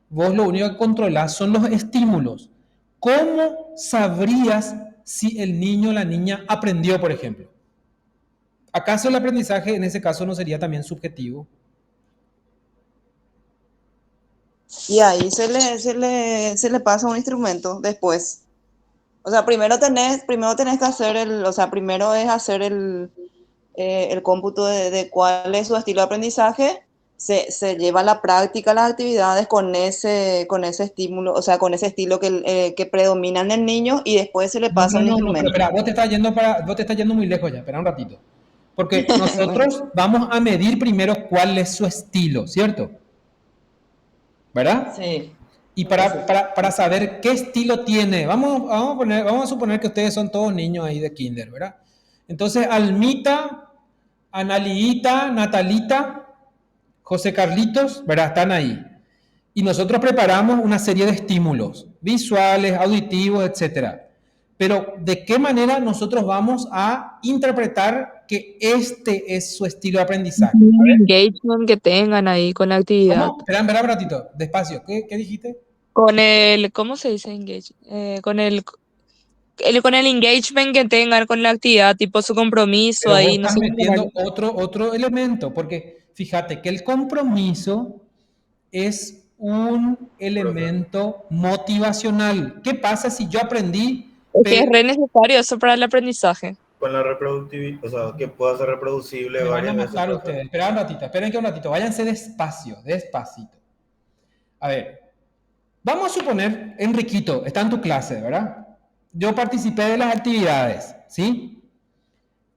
vos lo único que controlás son los estímulos. ¿Cómo sabrías si el niño o la niña aprendió, por ejemplo? ¿Acaso el aprendizaje en ese caso no sería también subjetivo? Y ahí se le pasa un instrumento después. O sea, primero tenés que hacer o sea, primero es hacer el cómputo de cuál es su estilo de aprendizaje, se lleva a la práctica las actividades con ese estímulo, o sea, con ese estilo que predomina en el niño y después se le No, pasa no, un no, no, pero instrumento. espera, vos te estás yendo muy lejos ya, espera un ratito. Porque Bueno, nosotros vamos a medir primero cuál es su estilo, ¿cierto? ¿Verdad? sí, Y sí, sí. para saber qué estilo tiene, vamos a suponer que ustedes son todos niños ahí de kinder, ¿verdad? Entonces, Almita, Analiita, Natalita, José Carlitos, ¿verdad? Están ahí. Y nosotros preparamos una serie de estímulos visuales, auditivos, etcétera. Pero, ¿de qué manera nosotros vamos a interpretar que este es su estilo de aprendizaje? El engagement que tengan ahí con la actividad. ¿Cómo? Espera un ratito, despacio. ¿Qué dijiste? Con el, ¿cómo se dice engage? Con el engagement que tengan con la actividad, tipo su compromiso Pero vos ahí, no estás sé cómo llamarlo. metiendo otro elemento, porque fíjate que el compromiso es un Profe, elemento motivacional. ¿Qué pasa si yo aprendí, Es que es pero re necesario eso para el aprendizaje. con la reproductividad, o sea, que pueda ser reproducible me van a varias veces, matar profe. ustedes? Espera un ratito, esperen que un ratito, váyanse despacio, despacito. A ver, vamos a suponer, Enriquito, está en tu clase, ¿verdad? Yo participé de las actividades, ¿sí?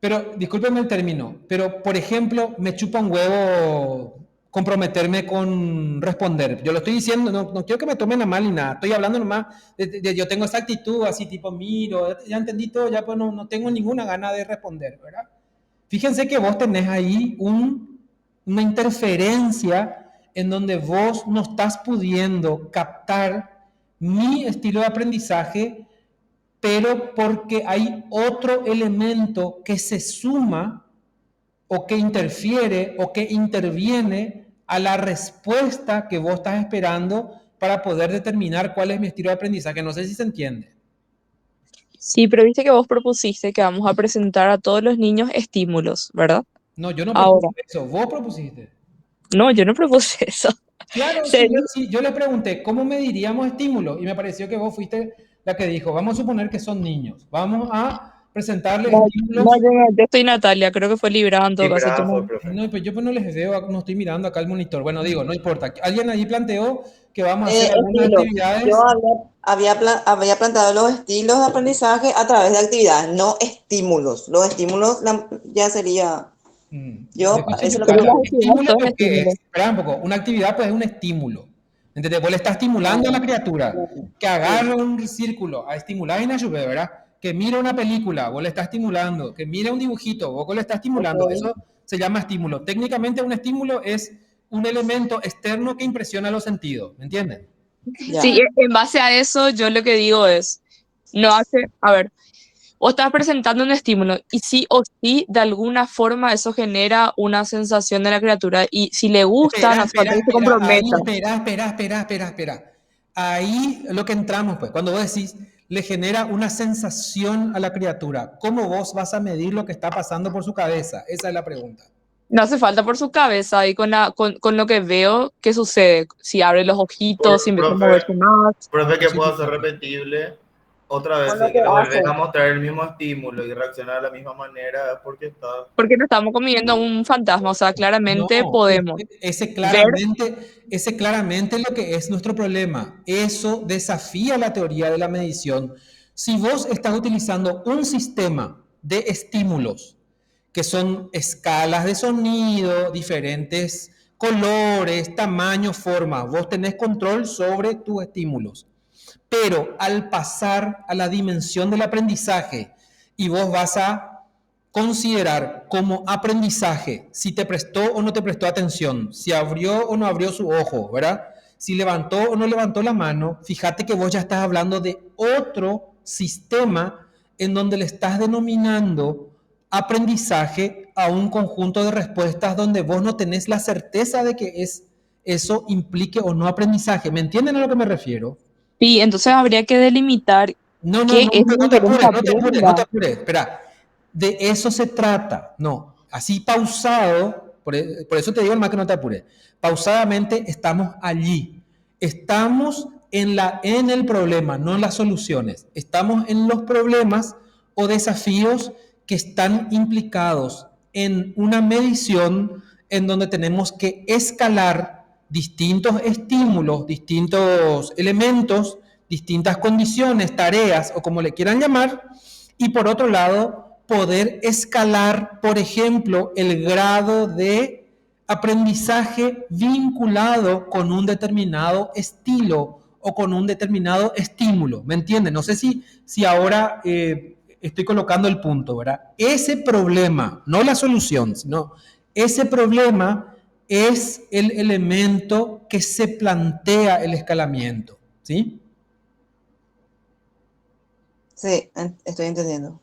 Pero, discúlpenme el término, pero por ejemplo, me chupa un huevo comprometerme con responder. Yo lo estoy diciendo, no quiero que me tomen a mal ni nada. Estoy hablando nomás yo tengo esa actitud así tipo miro, ya entendí todo, ya pues no tengo ninguna gana de responder, ¿verdad? Fíjense que vos tenés ahí una interferencia en donde vos no estás pudiendo captar mi estilo de aprendizaje, pero porque hay otro elemento que se suma o que interfiere o que interviene a la respuesta que vos estás esperando para poder determinar cuál es mi estilo de aprendizaje. No sé si se entiende. Sí, pero viste que vos propusiste que vamos a presentar a todos los niños estímulos, ¿verdad? No, yo no propuse Ahora, eso, vos propusiste. no, yo no propuse eso. Claro, sí, Sería, yo le pregunté, ¿cómo mediríamos estímulos? Y me pareció que vos fuiste la que dijo, vamos a suponer que son niños, vamos a presentarles no, no, estímulos. yo estoy Natalia, creo que fue librada en todo caso. Yo Libra fue, no, profe. No, pues yo pues no les veo, no estoy mirando acá el monitor. Bueno, digo, no importa. Alguien ahí planteó que vamos a hacer algunas Estilos. Yo actividades. había planteado los estilos de aprendizaje a través de actividades, no estímulos. Los estímulos ya sería, eso es lo que pero Para, las propuse. actividades estímulo, son ¿qué es? estímulos. Espera un poco. Una actividad pues es un estímulo. ¿Entendés? Vos le estás estimulando a la criatura que Sí, agarre un círculo a estimular y ayude, ¿verdad? Que mire una película, vos le estás estimulando. Que mire un dibujito, vos le estás estimulando. ok, Eso se llama estímulo. Técnicamente un estímulo es un elemento externo que impresiona los sentidos. ¿Me entienden? Sí, ya. en base a eso, yo lo que digo es, no hace, a ver, vos estás presentando un estímulo y sí o sí, de alguna forma, eso genera una sensación de la criatura y si le gusta, Espera, no hace falta espera, que se espera, ahí, comprometa. espera. Ahí lo que entramos, pues, cuando vos decís, le genera una sensación a la criatura. ¿Cómo vos vas a medir lo que está pasando por su cabeza? Esa es la pregunta. No hace falta por su cabeza y con lo que veo que sucede. Si abre los ojitos, si empieza a Profe, moverse más. profe, que Sí, puedo hacer repetible otra vez, Con si lo es que que le hace. volvés a mostrar el mismo estímulo y reaccionar de la misma manera, es porque está. Porque no estamos comiendo un fantasma. O sea, claramente No, podemos ver. ese claramente es lo que es nuestro problema. Eso desafía la teoría de la medición. Si vos estás utilizando un sistema de estímulos, que son escalas de sonido, diferentes colores, tamaño, forma, vos tenés control sobre tus estímulos. Pero al pasar a la dimensión del aprendizaje y vos vas a considerar como aprendizaje si te prestó o no te prestó atención, si abrió o no abrió su ojo, ¿verdad? Si levantó o no levantó la mano, fíjate que vos ya estás hablando de otro sistema en donde le estás denominando aprendizaje a un conjunto de respuestas donde vos no tenés la certeza de que eso implique o no aprendizaje. ¿Me entienden a lo que me refiero? Sí, entonces habría que delimitar No, no, qué no, es no lo te que queremos apures, que no te apures, no te aprenda. apures. Espera, de eso se trata. No, así pausado, por eso te digo más que no te apures. Pausadamente estamos allí. Estamos en el problema, no en las soluciones. Estamos en los problemas o desafíos que están implicados en una medición en donde tenemos que escalar distintos estímulos, distintos elementos, distintas condiciones, tareas o como le quieran llamar, y por otro lado, poder escalar, por ejemplo, el grado de aprendizaje vinculado con un determinado estilo o con un determinado estímulo. ¿Me entienden? No sé si ahora estoy colocando el punto, ¿verdad? Ese problema, no la solución, sino ese problema es el elemento que se plantea el escalamiento, ¿sí? Sí, estoy entendiendo.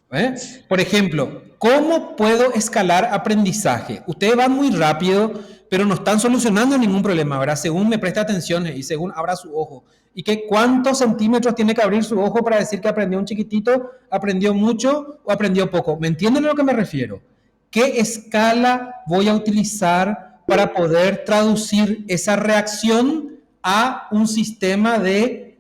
Por ejemplo, ¿cómo puedo escalar aprendizaje? Ustedes van muy rápido, pero no están solucionando ningún problema, ¿verdad? Según me presta atención y según abra su ojo. ¿Y qué cuántos centímetros tiene que abrir su ojo para decir que aprendió un chiquitito, aprendió mucho o aprendió poco? ¿Me entienden a lo que me refiero? ¿Qué escala voy a utilizar para poder traducir esa reacción a un sistema de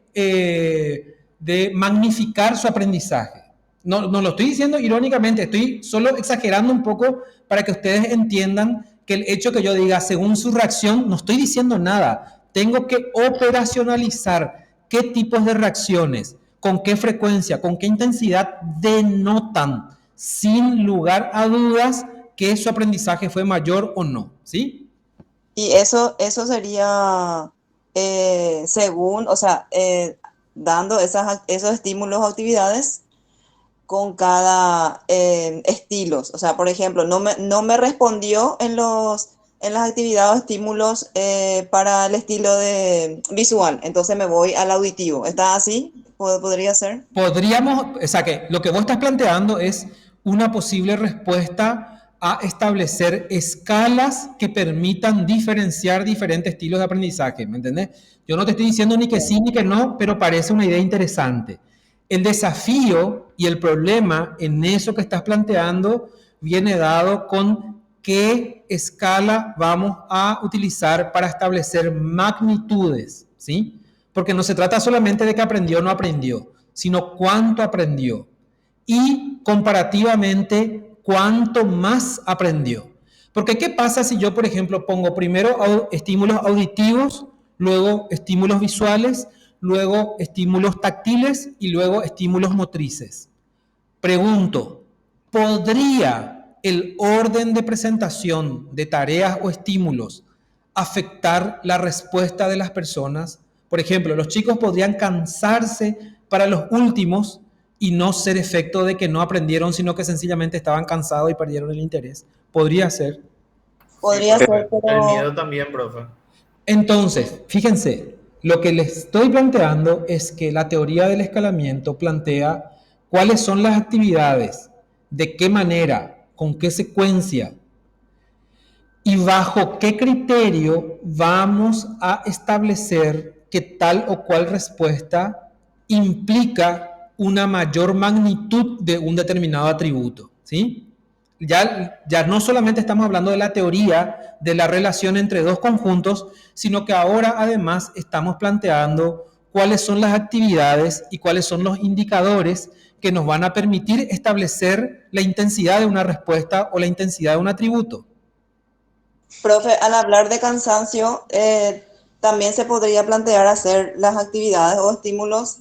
magnificar su aprendizaje? No, no lo estoy diciendo irónicamente, estoy solo exagerando un poco para que ustedes entiendan que el hecho que yo diga según su reacción, no estoy diciendo nada. Tengo que operacionalizar qué tipos de reacciones, con qué frecuencia, con qué intensidad denotan, sin lugar a dudas, que su aprendizaje fue mayor o no. ¿Sí? Y eso sería según, o sea, dando esos estímulos o actividades con cada estilos. O sea, por ejemplo, no me respondió en las actividades o estímulos para el estilo de visual, entonces me voy al auditivo. ¿Está así? ¿Podría ser? Podríamos, o sea que lo que vos estás planteando es una posible respuesta a establecer escalas que permitan diferenciar diferentes estilos de aprendizaje, ¿me entendés? Yo no te estoy diciendo ni que sí ni que no, pero parece una idea interesante. El desafío y el problema en eso que estás planteando viene dado con qué escala vamos a utilizar para establecer magnitudes, ¿sí? Porque no se trata solamente de que aprendió o no aprendió, sino cuánto aprendió y comparativamente cuánto más aprendió. Porque ¿qué pasa si yo, por ejemplo, pongo primero estímulos auditivos, luego estímulos visuales, luego estímulos táctiles y luego estímulos motrices? Pregunto, ¿podría el orden de presentación de tareas o estímulos afectar la respuesta de las personas? Por ejemplo, los chicos podrían cansarse para los últimos y no ser efecto de que no aprendieron, sino que sencillamente estaban cansados y perdieron el interés. Podría ser. Sí, Podría profe. ser, El pero miedo también, profe. Entonces, fíjense, lo que les estoy planteando es que la teoría del escalamiento plantea cuáles son las actividades, de qué manera, con qué secuencia y bajo qué criterio vamos a establecer que tal o cual respuesta implica una mayor magnitud de un determinado atributo, ¿sí? Ya no solamente estamos hablando de la teoría de la relación entre dos conjuntos, sino que ahora además estamos planteando cuáles son las actividades y cuáles son los indicadores que nos van a permitir establecer la intensidad de una respuesta o la intensidad de un atributo. profe, al hablar de cansancio, también se podría plantear hacer las actividades o estímulos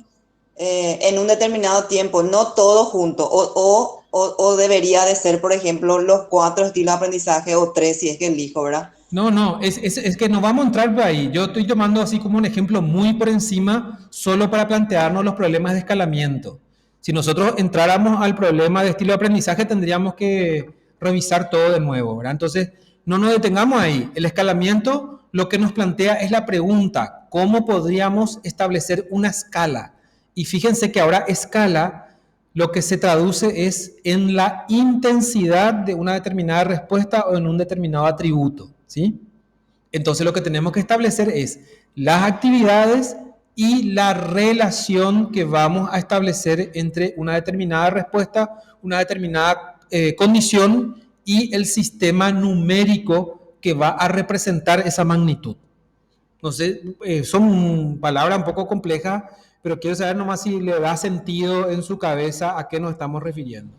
en un determinado tiempo, no todo junto, o debería de ser, por ejemplo, los 4 estilos de aprendizaje o 3 si es que elijo, ¿verdad? No, es que no vamos a entrar por ahí. Yo estoy tomando así como un ejemplo muy por encima, solo para plantearnos los problemas de escalamiento. Si nosotros entráramos al problema de estilo de aprendizaje, tendríamos que revisar todo de nuevo, ¿verdad? Entonces, no nos detengamos ahí. El escalamiento lo que nos plantea es la pregunta, ¿cómo podríamos establecer una escala? Y fíjense que ahora escala lo que se traduce es en la intensidad de una determinada respuesta o en un determinado atributo, ¿sí? Entonces lo que tenemos que establecer es las actividades y la relación que vamos a establecer entre una determinada respuesta, una determinada condición y el sistema numérico que va a representar esa magnitud. No sé, son palabras un poco complejas, pero quiero saber nomás si le da sentido en su cabeza a qué nos estamos refiriendo.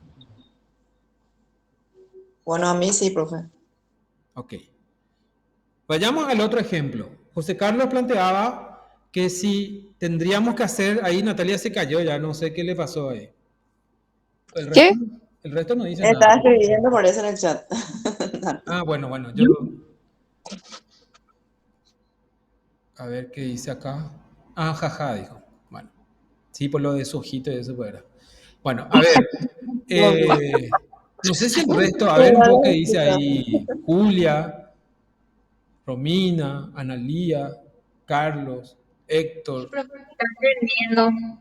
Bueno, a mí sí, profe. Ok. Vayamos al otro ejemplo. José Carlos planteaba que si tendríamos que hacer, ahí Natalia se cayó, ya no sé qué le pasó ahí. El resto, ¿Qué? el resto no dice Estaba nada. escribiendo por eso en el chat. Ah, bueno, yo... A ver qué dice acá. Ah, jaja, dijo. Bueno, sí, por lo de su ojito y eso fuera. Bueno, a ver. No sé si el resto, a ver un poco qué dice ahí. Julia, Romina, Analía, Carlos, Sí, Héctor. profe, se está entendiendo.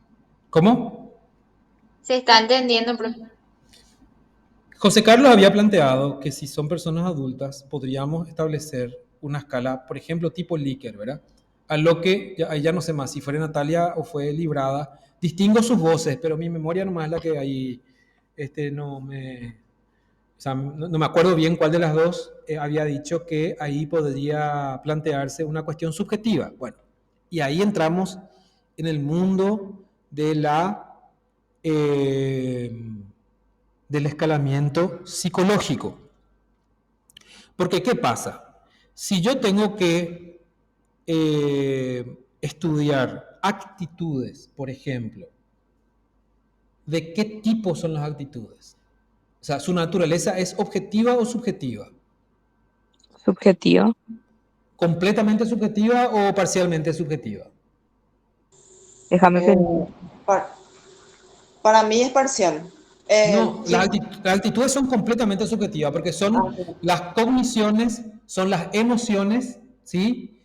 ¿Cómo? Se está entendiendo, profe. José Carlos había planteado que si son personas adultas, podríamos establecer una escala, por ejemplo, tipo Likert, ¿verdad? A lo que, ahí ya no sé más si fue Natalia o fue Librada. Distingo sus voces, pero mi memoria nomás es la que ahí no me... O sea, no me acuerdo bien cuál de las dos había dicho que ahí podría plantearse una cuestión subjetiva. Bueno, y ahí entramos en el mundo de eh, del escalamiento psicológico. Porque, ¿qué pasa? Si yo tengo que estudiar actitudes, por ejemplo, ¿de qué tipo son las actitudes? O sea, ¿su naturaleza es objetiva o subjetiva? Subjetivo. ¿Completamente subjetiva o parcialmente subjetiva? Déjame pensar. Eh, pa- para mí es parcial. No, Sí. las actitudes son completamente subjetivas porque son Ah, sí. las cogniciones, son las emociones, ¿sí?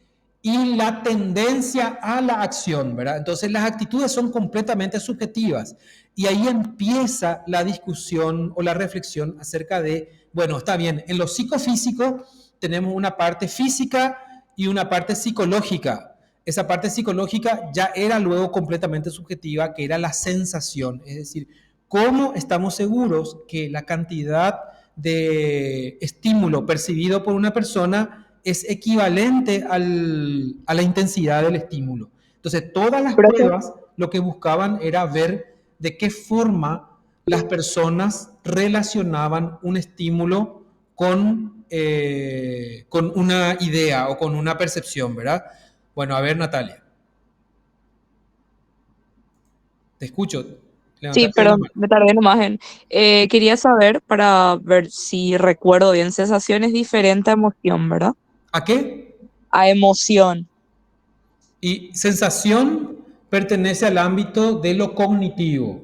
Y la tendencia a la acción, ¿verdad? Entonces las actitudes son completamente subjetivas y ahí empieza la discusión o la reflexión acerca de Bueno, está bien. En lo psicofísico tenemos una parte física y una parte psicológica. Esa parte psicológica ya era luego completamente subjetiva, que era la sensación. Es decir, ¿cómo estamos seguros que la cantidad de estímulo percibido por una persona es equivalente a la intensidad del estímulo? Entonces, todas las Profe, pruebas lo que buscaban era ver de qué forma las personas relacionaban un estímulo con una idea o con una percepción, ¿verdad? Bueno, a ver, Natalia, te escucho. sí, Levantaste ahí la perdón, mano. me tardé nomás en... quería saber, para ver si recuerdo bien, sensación es diferente a emoción, ¿verdad? ¿A qué? A emoción. Y sensación pertenece al ámbito de lo cognitivo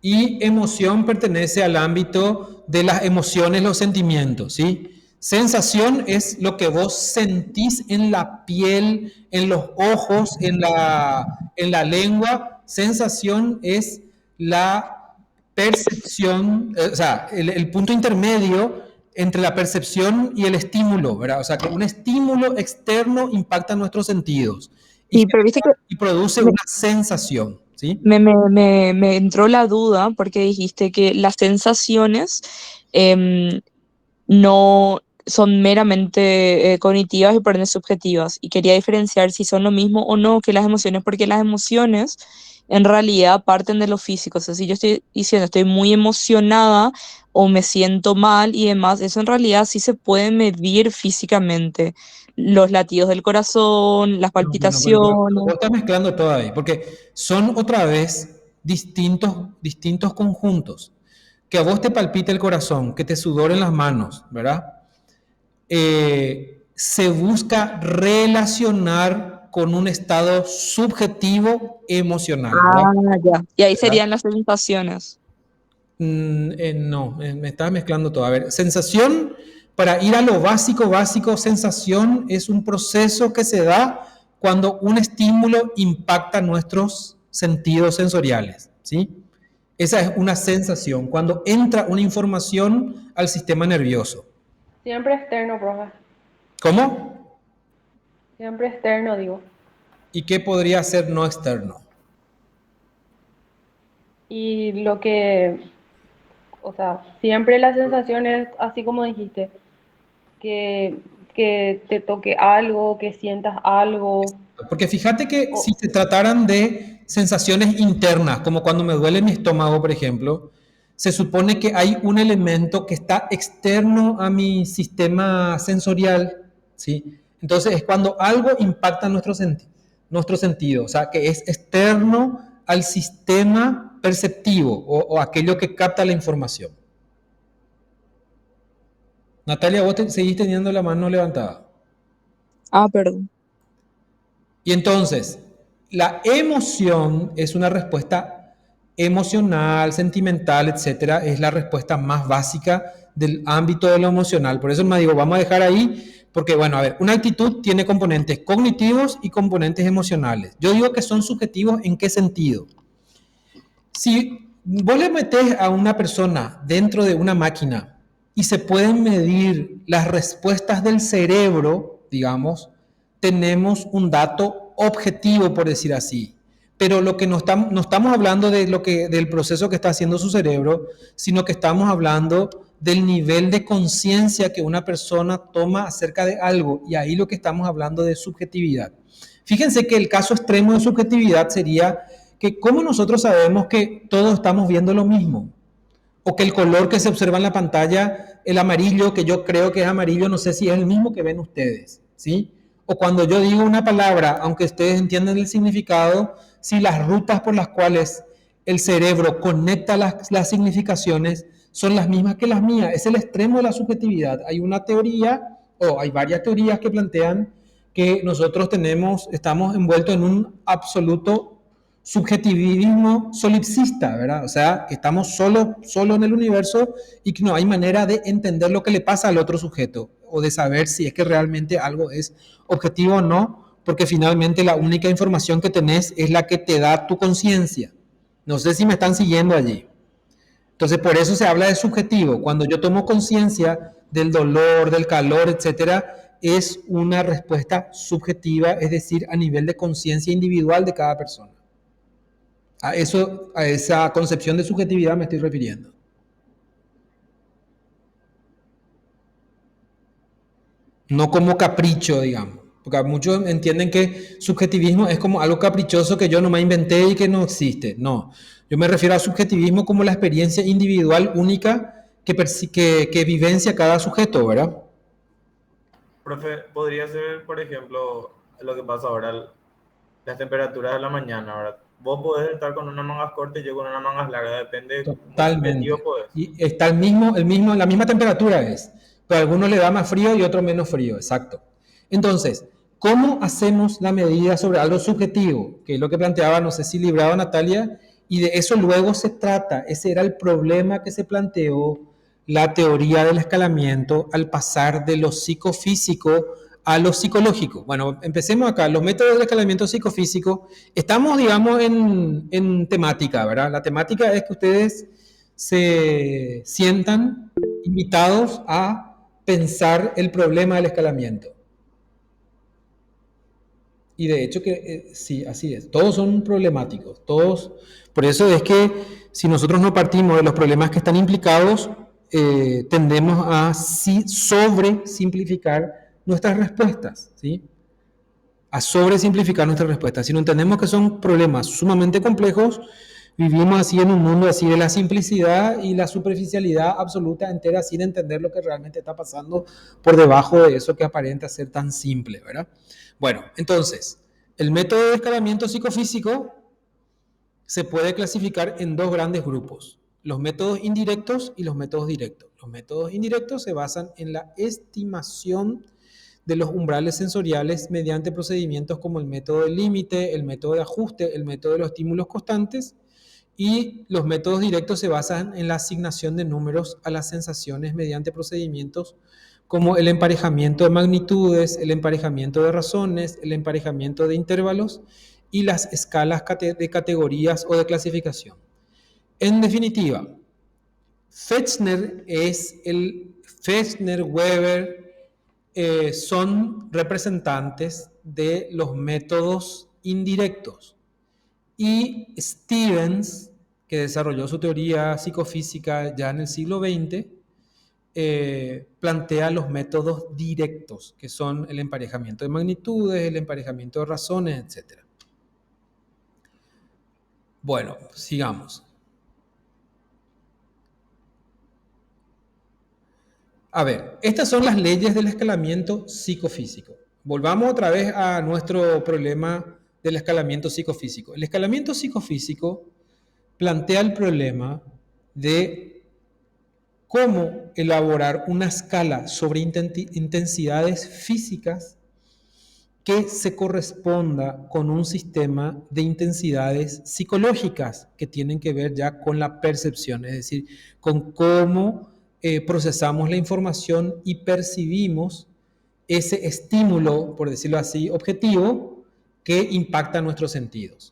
y emoción pertenece al ámbito de las emociones, los sentimientos, ¿sí? Sensación es lo que vos sentís en la piel, en los ojos, en la lengua. Sensación es la percepción, o sea, el punto intermedio entre la percepción y el estímulo, ¿verdad? O sea, que un estímulo externo impacta nuestros sentidos y, Sí, pero viste que y produce me, una sensación, ¿sí? me entró la duda porque dijiste que las sensaciones em, no son meramente cognitivas y por ende subjetivas. Y quería diferenciar si son lo mismo o no que las emociones, porque las emociones en realidad parten de lo físico. O sea, si yo estoy diciendo estoy muy emocionada o me siento mal y demás, eso en realidad sí se puede medir físicamente. Los latidos del corazón, las No, bueno, bueno, pero palpitaciones. vos estás mezclando todo ahí, porque son otra vez distintos conjuntos. Que a vos te palpite el corazón, que te sudoren las manos, ¿verdad? Se busca relacionar con un estado subjetivo emocional, ¿verdad? Ah, ya. Y ahí ¿Verdad? serían las sensaciones. No, me estás mezclando todo. A ver, sensación, para ir a lo básico, sensación es un proceso que se da cuando un estímulo impacta nuestros sentidos sensoriales, ¿sí? Esa es una sensación, cuando entra una información al sistema nervioso. Siempre externo, profe. ¿Cómo? Siempre externo, digo. ¿Y qué podría ser no externo? Y lo que, o sea, siempre la sensación es así como dijiste, que, que te toque algo, que sientas algo. Porque fíjate que si O, se trataran de sensaciones internas, como cuando me duele mi estómago, por ejemplo, se supone que hay un elemento que está externo a mi sistema sensorial, ¿sí? Entonces es cuando algo impacta nuestro sentido, o sea, que es externo al sistema perceptivo o aquello que capta la información. Natalia, vos seguís teniendo la mano levantada. Ah, perdón. Y entonces, la emoción es una respuesta emocional, sentimental, etcétera, es la respuesta más básica del ámbito de lo emocional. Por eso me digo, vamos a dejar ahí, porque bueno, a ver, una actitud tiene componentes cognitivos y componentes emocionales. Yo digo que son subjetivos, ¿en qué sentido? Si vos le metés a una persona dentro de una máquina y se pueden medir las respuestas del cerebro, digamos, tenemos un dato objetivo, por decir así. Pero lo que no estamos hablando de del proceso que está haciendo su cerebro, sino que estamos hablando del nivel de conciencia que una persona toma acerca de algo. Y ahí lo que estamos hablando de subjetividad. Fíjense que el caso extremo de subjetividad sería que cómo nosotros sabemos que todos estamos viendo lo mismo, o que el color que se observa en la pantalla, el amarillo, que yo creo que es amarillo, no sé si es el mismo que ven ustedes, ¿sí? O cuando yo digo una palabra, aunque ustedes entiendan el significado, si las rutas por las cuales el cerebro conecta las significaciones son las mismas que las mías. Es el extremo de la subjetividad. Hay una teoría, o hay varias teorías que plantean que nosotros estamos envueltos en un absoluto subjetivismo solipsista, ¿verdad? O sea, que estamos solo en el universo y que no hay manera de entender lo que le pasa al otro sujeto o de saber si es que realmente algo es objetivo o no, porque finalmente la única información que tenés es la que te da tu conciencia. No sé si me están siguiendo allí. Entonces, por eso se habla de subjetivo. Cuando yo tomo conciencia del dolor, del calor, etcétera, es una respuesta subjetiva, es decir, a nivel de conciencia individual de cada persona. A eso, a esa concepción de subjetividad me estoy refiriendo. No como capricho, digamos. Porque muchos entienden que subjetivismo es como algo caprichoso que yo no me inventé y que no existe. No, yo me refiero a subjetivismo como la experiencia individual única que vivencia cada sujeto, ¿verdad? Profe, podría ser, por ejemplo, lo que pasa ahora, las temperaturas de la mañana, ¿verdad? Vos podés estar con unas mangas cortas y yo con unas mangas largas, depende, muy subjetivo Totalmente. podés. Y está la misma temperatura es, pero a algunos le da más frío y a otros menos frío, exacto. Entonces, ¿cómo hacemos la medida sobre algo subjetivo? Que es lo que planteaba, no sé si libraba Natalia, y de eso luego se trata. Ese era el problema que se planteó la teoría del escalamiento al pasar de lo psicofísico a lo psicológico. Bueno, empecemos acá. Los métodos del escalamiento psicofísico, estamos, digamos, en temática, ¿verdad? La temática es que ustedes se sientan invitados a pensar el problema del escalamiento. Y de hecho que sí, así es. Todos son problemáticos. Todos. Por eso es que si nosotros no partimos de los problemas que están implicados, tendemos a sobresimplificar nuestras respuestas, ¿sí? A sobresimplificar nuestras respuestas. Si no entendemos que son problemas sumamente complejos, vivimos así en un mundo así de la simplicidad y la superficialidad absoluta entera sin entender lo que realmente está pasando por debajo de eso que aparenta ser tan simple, ¿verdad? Bueno, entonces, el método de escalamiento psicofísico se puede clasificar en dos grandes grupos, los métodos indirectos y los métodos directos. Los métodos indirectos se basan en la estimación de los umbrales sensoriales mediante procedimientos como el método del límite, el método de ajuste, el método de los estímulos constantes, y los métodos directos se basan en la asignación de números a las sensaciones mediante procedimientos como el emparejamiento de magnitudes, el emparejamiento de razones, el emparejamiento de intervalos y las escalas de categorías o de clasificación. En definitiva, Weber son representantes de los métodos indirectos. Y Stevens, que desarrolló su teoría psicofísica ya en el siglo XX, plantea los métodos directos, que son el emparejamiento de magnitudes, el emparejamiento de razones, etc. Bueno, sigamos. A ver, estas son las leyes del escalamiento psicofísico. Volvamos otra vez a nuestro problema del escalamiento psicofísico. El escalamiento psicofísico plantea el problema de cómo elaborar una escala sobre intensidades físicas que se corresponda con un sistema de intensidades psicológicas que tienen que ver ya con la percepción, es decir, con cómo procesamos la información y percibimos ese estímulo, por decirlo así, objetivo que impacta nuestros sentidos.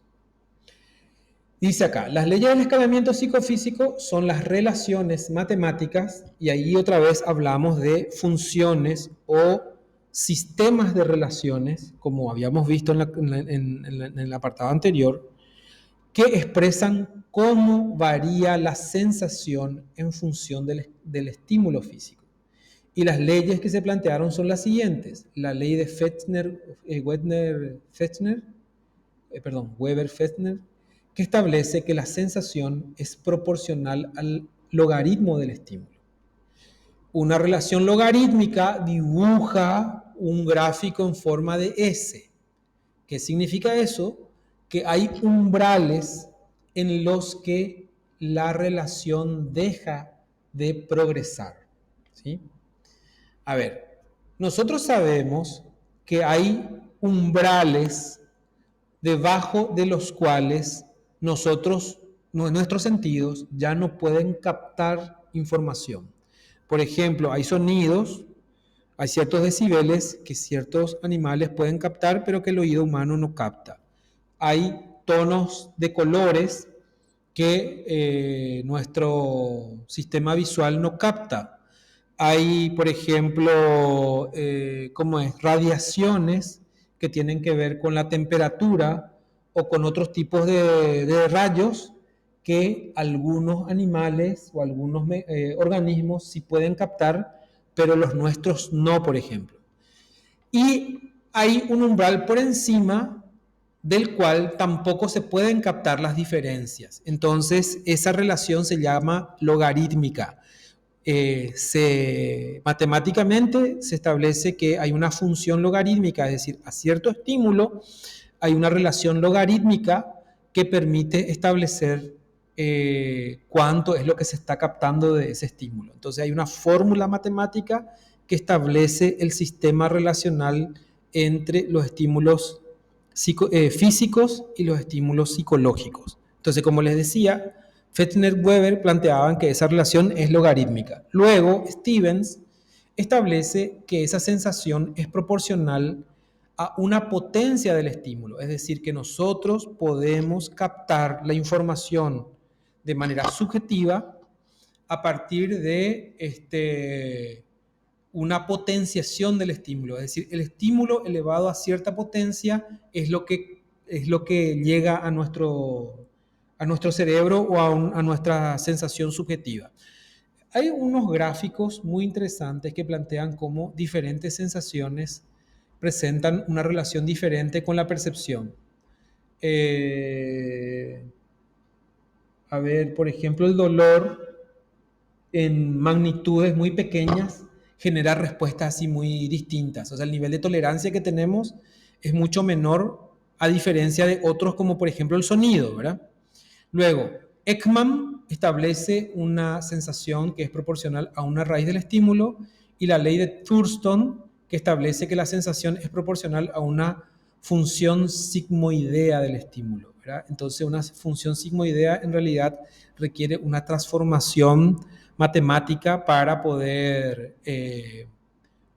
Dice acá, las leyes del escalamiento psicofísico son las relaciones matemáticas, y ahí otra vez hablamos de funciones o sistemas de relaciones, como habíamos visto en el apartado anterior, que expresan cómo varía la sensación en función del estímulo físico. Y las leyes que se plantearon son las siguientes. La ley de Weber-Fechner, que establece que la sensación es proporcional al logaritmo del estímulo. Una relación logarítmica dibuja un gráfico en forma de S. ¿Qué significa eso? Que hay umbrales en los que la relación deja de progresar, ¿sí? A ver, nosotros sabemos que hay umbrales debajo de los cuales nuestros sentidos ya no pueden captar información. Por ejemplo, hay sonidos, hay ciertos decibeles que ciertos animales pueden captar, pero que el oído humano no capta. Hay tonos de colores que nuestro sistema visual no capta. Hay, por ejemplo, ¿cómo es? Radiaciones que tienen que ver con la temperatura o con otros tipos de rayos que algunos animales o algunos organismos sí pueden captar, pero los nuestros no, por ejemplo. Y hay un umbral por encima del cual tampoco se pueden captar las diferencias. Entonces, esa relación se llama logarítmica. Matemáticamente se establece que hay una función logarítmica, es decir, a cierto estímulo hay una relación logarítmica que permite establecer cuánto es lo que se está captando de ese estímulo. Entonces hay una fórmula matemática que establece el sistema relacional entre los estímulos físicos y los estímulos psicológicos. Entonces, como les decía, Fechner-Weber planteaban que esa relación es logarítmica. Luego, Stevens establece que esa sensación es proporcional a una potencia del estímulo, es decir, que nosotros podemos captar la información de manera subjetiva a partir de una potenciación del estímulo, es decir, el estímulo elevado a cierta potencia es lo que llega a nuestro cerebro o a nuestra sensación subjetiva. Hay unos gráficos muy interesantes que plantean cómo diferentes sensaciones presentan una relación diferente con la percepción. A ver, por ejemplo, el dolor en magnitudes muy pequeñas genera respuestas así muy distintas. O sea, el nivel de tolerancia que tenemos es mucho menor a diferencia de otros como por ejemplo el sonido, ¿verdad? Luego, Ekman establece una sensación que es proporcional a una raíz del estímulo y la ley de Thurston que establece que la sensación es proporcional a una función sigmoidea del estímulo, ¿verdad? Entonces, una función sigmoidea en realidad requiere una transformación matemática para poder,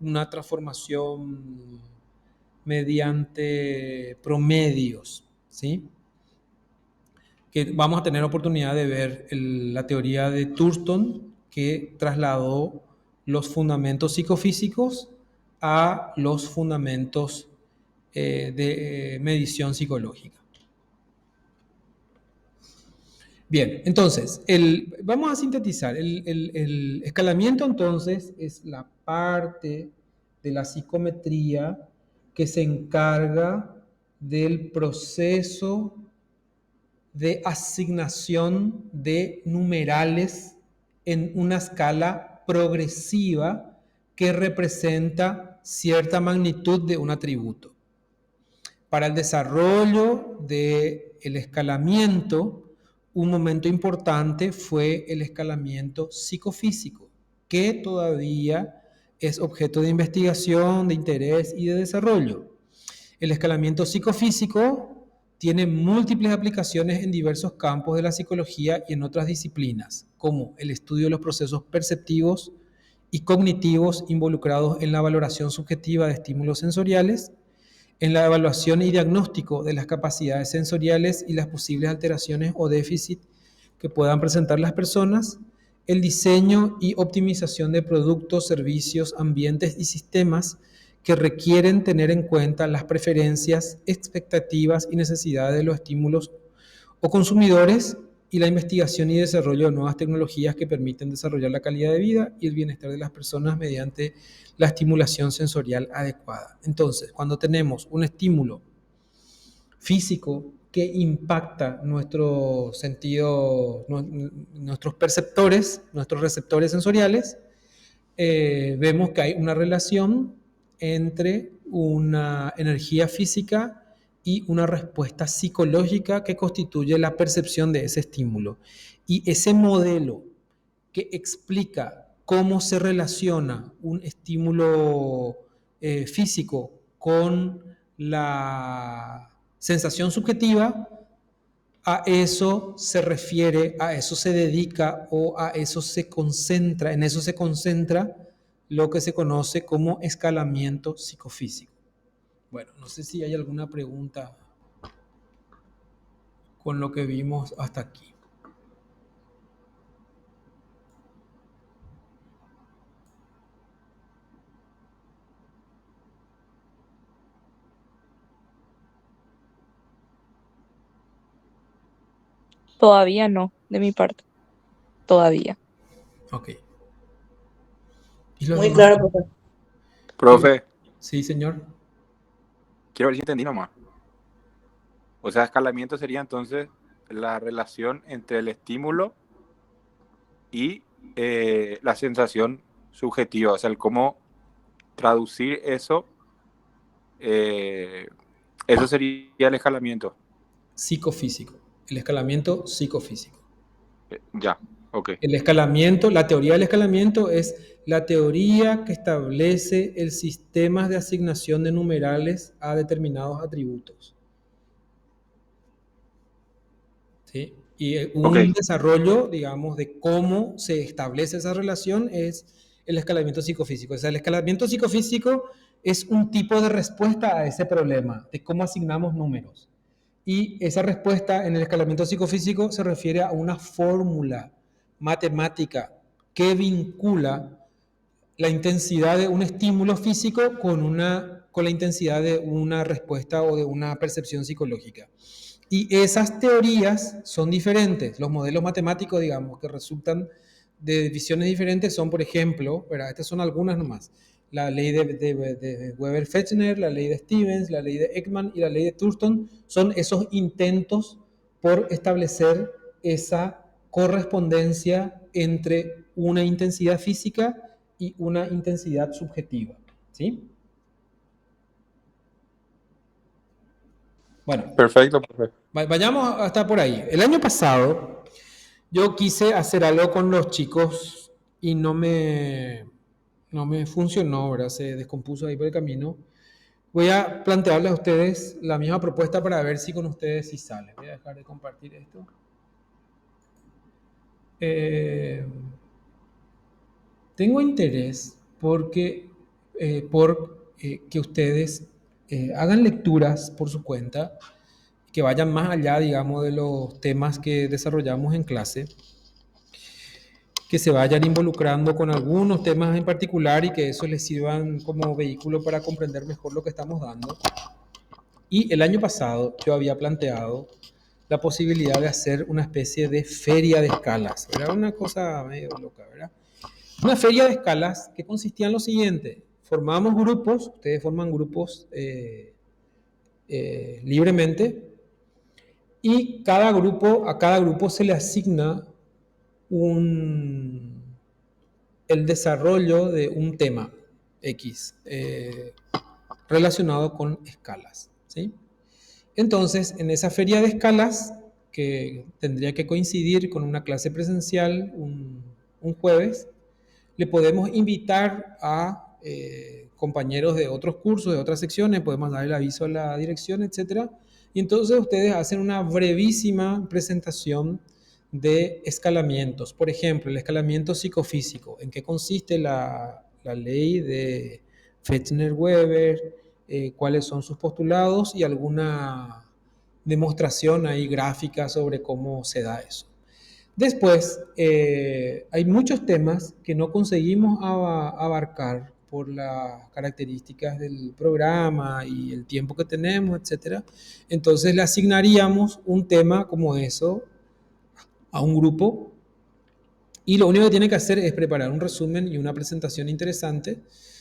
una transformación mediante promedios, ¿sí? Que vamos a tener oportunidad de ver la teoría de Thurston que trasladó los fundamentos psicofísicos a los fundamentos de medición psicológica. Bien, entonces, vamos a sintetizar. El escalamiento entonces es la parte de la psicometría que se encarga del proceso de asignación de numerales en una escala progresiva que representa cierta magnitud de un atributo. Para el desarrollo del escalamiento, un momento importante fue el escalamiento psicofísico, que todavía es objeto de investigación, de interés y de desarrollo. El escalamiento psicofísico tiene múltiples aplicaciones en diversos campos de la psicología y en otras disciplinas, como el estudio de los procesos perceptivos y cognitivos involucrados en la valoración subjetiva de estímulos sensoriales, en la evaluación y diagnóstico de las capacidades sensoriales y las posibles alteraciones o déficit que puedan presentar las personas, el diseño y optimización de productos, servicios, ambientes y sistemas que requieren tener en cuenta las preferencias, expectativas y necesidades de los estímulos o consumidores, y la investigación y desarrollo de nuevas tecnologías que permiten desarrollar la calidad de vida y el bienestar de las personas mediante la estimulación sensorial adecuada. Entonces, cuando tenemos un estímulo físico que impacta nuestros sentidos, nuestros perceptores, nuestros receptores sensoriales, vemos que hay una relación entre una energía física y una respuesta psicológica que constituye la percepción de ese estímulo. Y ese modelo que explica cómo se relaciona un estímulo físico con la sensación subjetiva, a eso se refiere, a eso se dedica o a eso se concentra, en eso se concentra lo que se conoce como escalamiento psicofísico. Bueno, no sé si hay alguna pregunta con lo que vimos hasta aquí. Todavía no, de mi parte, todavía. Ok. ¿Y los Muy demás? claro, profe. Profe, Sí, señor. quiero ver si entendí nomás. O sea, escalamiento sería entonces la relación entre el estímulo y la sensación subjetiva, o sea, el cómo traducir eso, eh, eso sería el escalamiento. Psicofísico. El escalamiento psicofísico. Ya, ok. El escalamiento, la teoría del escalamiento es la teoría que establece el sistema de asignación de numerales a determinados atributos. ¿Sí? Y Ok, un desarrollo, digamos, de cómo se establece esa relación es el escalamiento psicofísico. O sea, el escalamiento psicofísico es un tipo de respuesta a ese problema, de cómo asignamos números. Y esa respuesta en el escalamiento psicofísico se refiere a una fórmula matemática que vincula la intensidad de un estímulo físico con la intensidad de una respuesta o de una percepción psicológica. Y esas teorías son diferentes. Los modelos matemáticos, digamos, que resultan de visiones diferentes son, por ejemplo, ¿verdad? Estas son algunas nomás. La ley de Weber-Fechner, la ley de Stevens, la ley de Ekman y la ley de Thurston son esos intentos por establecer esa correspondencia entre una intensidad física y una intensidad subjetiva. ¿Sí? Bueno, perfecto, profe. vayamos hasta por ahí. El año pasado yo quise hacer algo con los chicos y no me funcionó, ¿verdad? Se descompuso ahí por el camino. Voy a plantearles a ustedes la misma propuesta para ver si con ustedes sí sale. Voy a dejar de compartir esto. Tengo interés por que ustedes hagan lecturas por su cuenta, que vayan más allá, digamos, de los temas que desarrollamos en clase, que se vayan involucrando con algunos temas en particular y que eso les sirvan como vehículo para comprender mejor lo que estamos dando. Y el año pasado yo había planteado la posibilidad de hacer una especie de feria de escalas. Era una cosa medio loca, ¿verdad? Una feria de escalas que consistía en lo siguiente. Formamos grupos, ustedes forman grupos libremente y a cada grupo se le asigna un, el desarrollo de un tema X relacionado con escalas. ¿Sí? Entonces, en esa feria de escalas, que tendría que coincidir con una clase presencial un jueves, le podemos invitar a compañeros de otros cursos, de otras secciones, podemos dar el aviso a la dirección, etcétera. Y entonces ustedes hacen una brevísima presentación de escalamientos. Por ejemplo, el escalamiento psicofísico, en qué consiste la ley de Fechner-Weber, cuáles son sus postulados y alguna demostración ahí gráfica sobre cómo se da eso. Después, hay muchos temas que no conseguimos abarcar por las características del programa y el tiempo que tenemos, etcétera. Entonces le asignaríamos un tema como eso a un grupo y lo único que tiene que hacer es preparar un resumen y una presentación interesante.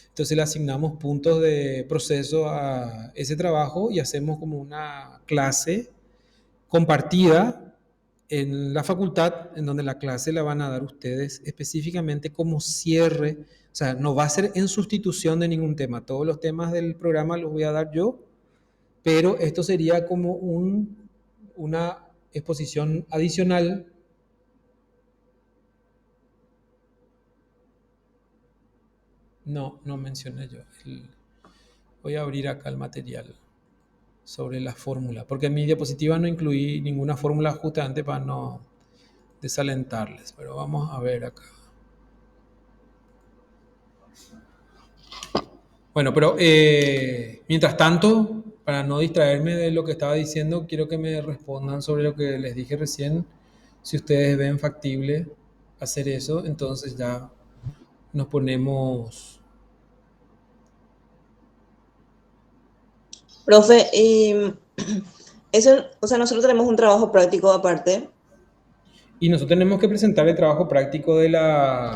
Entonces le asignamos puntos de proceso a ese trabajo y hacemos como una clase compartida en la facultad, en donde la clase la van a dar ustedes específicamente como cierre. O sea, no va a ser en sustitución de ningún tema. Todos los temas del programa los voy a dar yo, pero esto sería como una exposición adicional. No mencioné yo. Voy a abrir acá el material sobre la fórmula, porque en mi diapositiva no incluí ninguna fórmula justamente para no desalentarles, pero vamos a ver acá. Bueno, pero mientras tanto, para no distraerme de lo que estaba diciendo, quiero que me respondan sobre lo que les dije recién. Si ustedes ven factible hacer eso, entonces ya nos ponemos... Profe, eso, o sea, nosotros tenemos un trabajo práctico aparte Y nosotros tenemos que presentar el trabajo práctico de la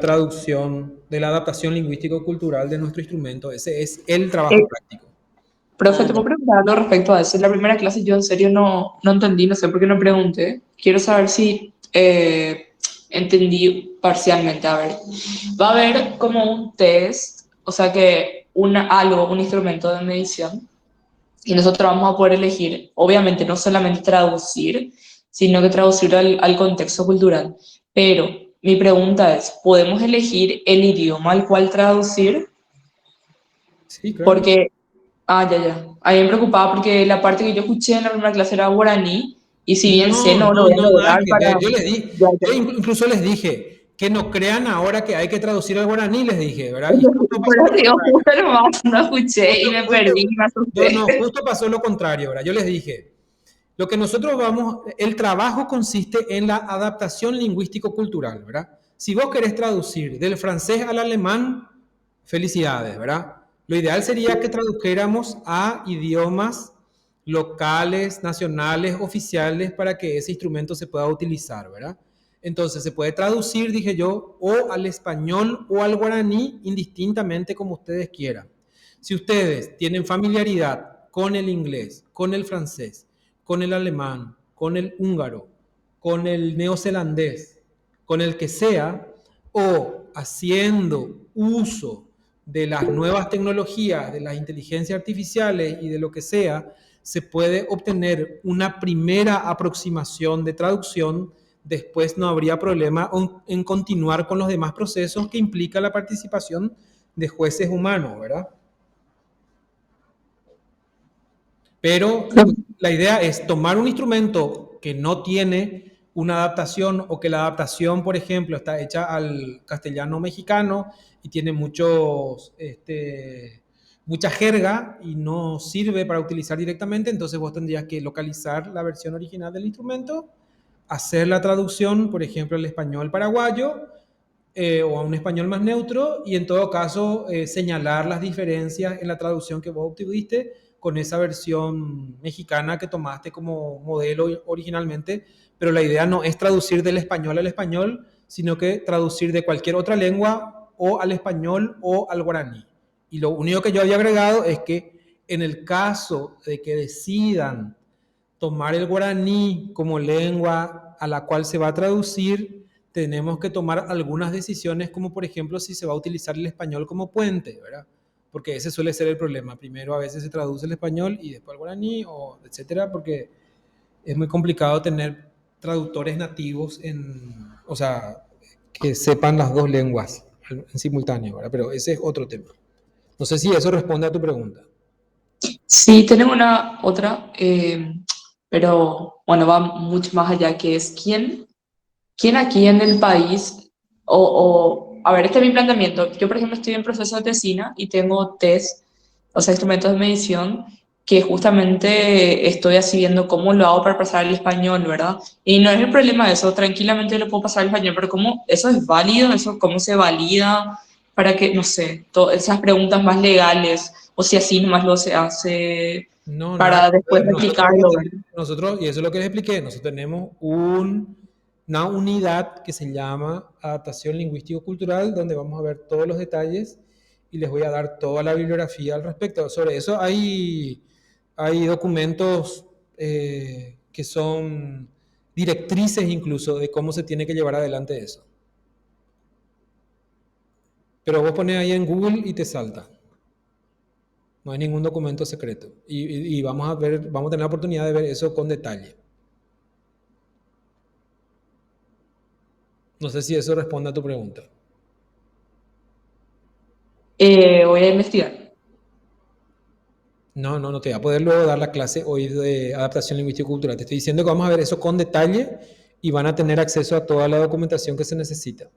traducción, de la adaptación lingüístico-cultural de nuestro instrumento. Ese es el trabajo práctico. Profe, te puedo preguntar algo respecto a eso. En la primera clase yo en serio no entendí, no sé por qué no pregunté. Quiero saber si entendí parcialmente. A ver, va a haber como un test, o sea que un instrumento de medición, y nosotros vamos a poder elegir, obviamente, no solamente traducir, sino que traducir al contexto cultural. Pero mi pregunta es, ¿podemos elegir el idioma al cual traducir? Sí, claro. Porque ya. A mí me preocupaba porque la parte que yo escuché en la primera clase era guaraní, y si bien sé, No, no lo no, voy a no, nada lograr que para... ver. Yo les di, Ya, yo ya. incluso les dije que no crean ahora que hay que traducir al guaraní, les dije, ¿verdad? Y justo pasó Pero lo digo, contrario. justo nomás no escuché y me perdí, me No, asusté. no, justo pasó lo contrario, ¿verdad? Yo les dije, lo que nosotros el trabajo consiste en la adaptación lingüístico-cultural, ¿verdad? Si vos querés traducir del francés al alemán, felicidades, ¿verdad? Lo ideal sería que tradujéramos a idiomas locales, nacionales, oficiales, para que ese instrumento se pueda utilizar, ¿verdad? Entonces se puede traducir, dije yo, o al español o al guaraní, indistintamente como ustedes quieran. Si ustedes tienen familiaridad con el inglés, con el francés, con el alemán, con el húngaro, con el neozelandés, con el que sea, o haciendo uso de las nuevas tecnologías, de las inteligencias artificiales y de lo que sea, se puede obtener una primera aproximación de traducción. Después no habría problema en continuar con los demás procesos que implica la participación de jueces humanos, ¿verdad? Pero la idea es tomar un instrumento que no tiene una adaptación o que la adaptación, por ejemplo, está hecha al castellano mexicano y tiene mucha jerga y no sirve para utilizar directamente, entonces vos tendrías que localizar la versión original del instrumento, hacer la traducción, por ejemplo, al español paraguayo o a un español más neutro y en todo caso señalar las diferencias en la traducción que vos obtuviste con esa versión mexicana que tomaste como modelo originalmente, pero la idea no es traducir del español al español, sino que traducir de cualquier otra lengua o al español o al guaraní. Y lo único que yo había agregado es que en el caso de que decidan tomar el guaraní como lengua a la cual se va a traducir, tenemos que tomar algunas decisiones, como por ejemplo si se va a utilizar el español como puente, ¿verdad? Porque ese suele ser el problema. Primero a veces se traduce el español y después el guaraní, o etcétera, porque es muy complicado tener traductores nativos o sea, que sepan las dos lenguas en simultáneo, ¿verdad? Pero ese es otro tema. No sé si eso responde a tu pregunta. Sí, tenemos una otra, pero bueno, va mucho más allá, que es quién aquí en el país, a ver, este es mi planteamiento. Yo, por ejemplo, estoy en proceso de tesina y tengo test, o sea, instrumentos de medición, que justamente estoy así viendo cómo lo hago para pasar el español, ¿verdad? Y no es el problema de eso, tranquilamente lo puedo pasar al español, pero ¿cómo eso es válido? ¿Eso cómo se valida? Para que, no sé, todas esas preguntas más legales, o si así nomás lo se hace No, nada para que después ver. replicarlo, ¿verdad? Y eso es lo que les expliqué, nosotros tenemos una unidad que se llama adaptación lingüístico-cultural, donde vamos a ver todos los detalles y les voy a dar toda la bibliografía al respecto. Sobre eso hay documentos que son directrices incluso de cómo se tiene que llevar adelante eso. Pero vos pones ahí en Google y te salta. No hay ningún documento secreto. Y vamos a tener la oportunidad de ver eso con detalle. No sé si eso responde a tu pregunta. Voy a investigar. No te voy a poder luego dar la clase hoy de adaptación lingüístico-cultural. Te estoy diciendo que vamos a ver eso con detalle y van a tener acceso a toda la documentación que se necesita.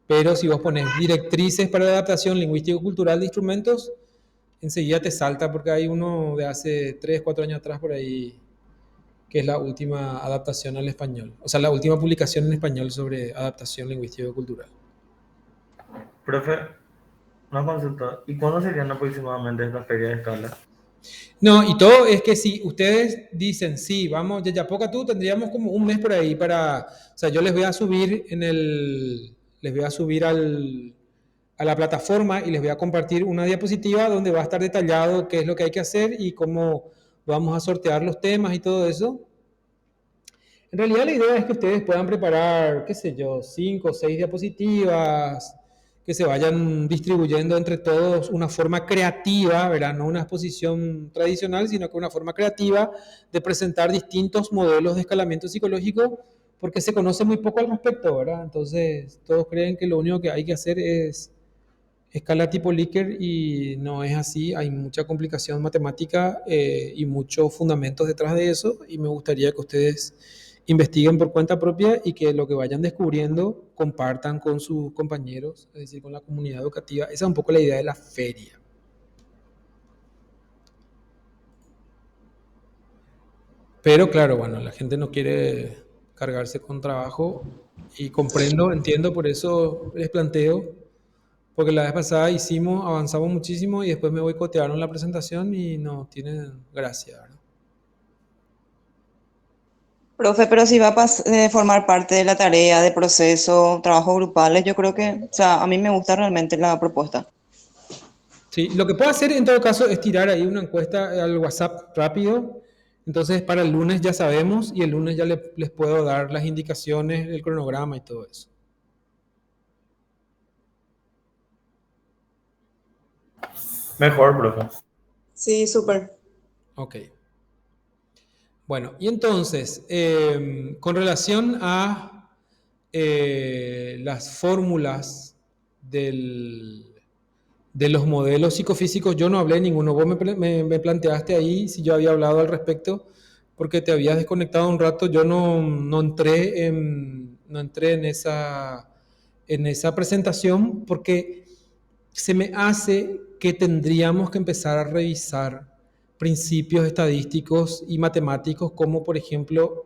Pero si vos pones directrices para la adaptación lingüístico-cultural de instrumentos, enseguida te salta porque hay uno de hace 3, 4 años atrás por ahí que es la última adaptación al español. O sea, la última publicación en español sobre adaptación lingüístico-cultural. Profe, una consulta. ¿Y cuándo serían aproximadamente estas ferias de escala? No, y todo es que si ustedes dicen, sí, vamos, Yayapoca tú, tendríamos como un mes por ahí para, o sea, yo les voy a subir les voy a subir a la plataforma y les voy a compartir una diapositiva donde va a estar detallado qué es lo que hay que hacer y cómo vamos a sortear los temas y todo eso. En realidad la idea es que ustedes puedan preparar, qué sé yo, 5 o 6 diapositivas, que se vayan distribuyendo entre todos una forma creativa, ¿verdad? No una exposición tradicional, sino que una forma creativa de presentar distintos modelos de escalamiento psicológico, porque se conoce muy poco al respecto, ¿verdad? Entonces todos creen que lo único que hay que hacer es escala tipo Likert y no es así, hay mucha complicación matemática y muchos fundamentos detrás de eso y me gustaría que ustedes investiguen por cuenta propia y que lo que vayan descubriendo compartan con sus compañeros, es decir, con la comunidad educativa. Esa es un poco la idea de la feria. Pero claro, bueno, la gente no quiere cargarse con trabajo y comprendo, entiendo, por eso les planteo. Porque la vez pasada avanzamos muchísimo y después me boicotearon la presentación y no tiene gracia, ¿verdad? Profe, pero si va a formar parte de la tarea de proceso, trabajos grupales, yo creo que, o sea, a mí me gusta realmente la propuesta. Sí, lo que puedo hacer en todo caso es tirar ahí una encuesta al WhatsApp rápido. Entonces para el lunes ya sabemos y el lunes ya les puedo dar las indicaciones, el cronograma y todo eso. Mejor, profe. Sí, súper. Ok. Bueno, y entonces, con relación a las fórmulas de los modelos psicofísicos, yo no hablé ninguno. Vos me planteaste ahí si yo había hablado al respecto, porque te habías desconectado un rato. Yo no entré en esa presentación porque se me hace que tendríamos que empezar a revisar principios estadísticos y matemáticos, como por ejemplo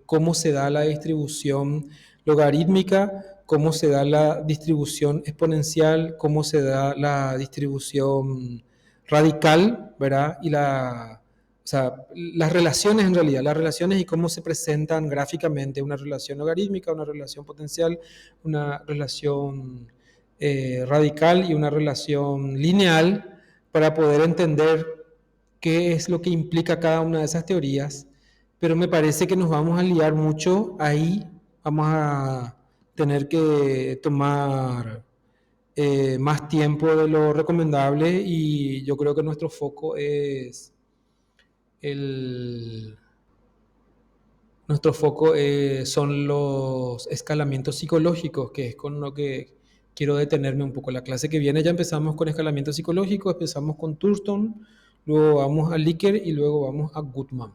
cómo se da la distribución logarítmica, cómo se da la distribución exponencial, cómo se da la distribución radical, ¿verdad? O sea, las relaciones en realidad, las relaciones y cómo se presentan gráficamente una relación logarítmica, una relación potencial, una relación radical y una relación lineal para poder entender qué es lo que implica cada una de esas teorías, pero me parece que nos vamos a liar mucho ahí, vamos a tener que tomar más tiempo de lo recomendable y yo creo que nuestro foco es el... Nuestro foco son los escalamientos psicológicos, que es con lo que quiero detenerme un poco. La clase que viene ya empezamos con escalamiento psicológico, empezamos con Thurston, luego vamos a Likert y luego vamos a Goodman.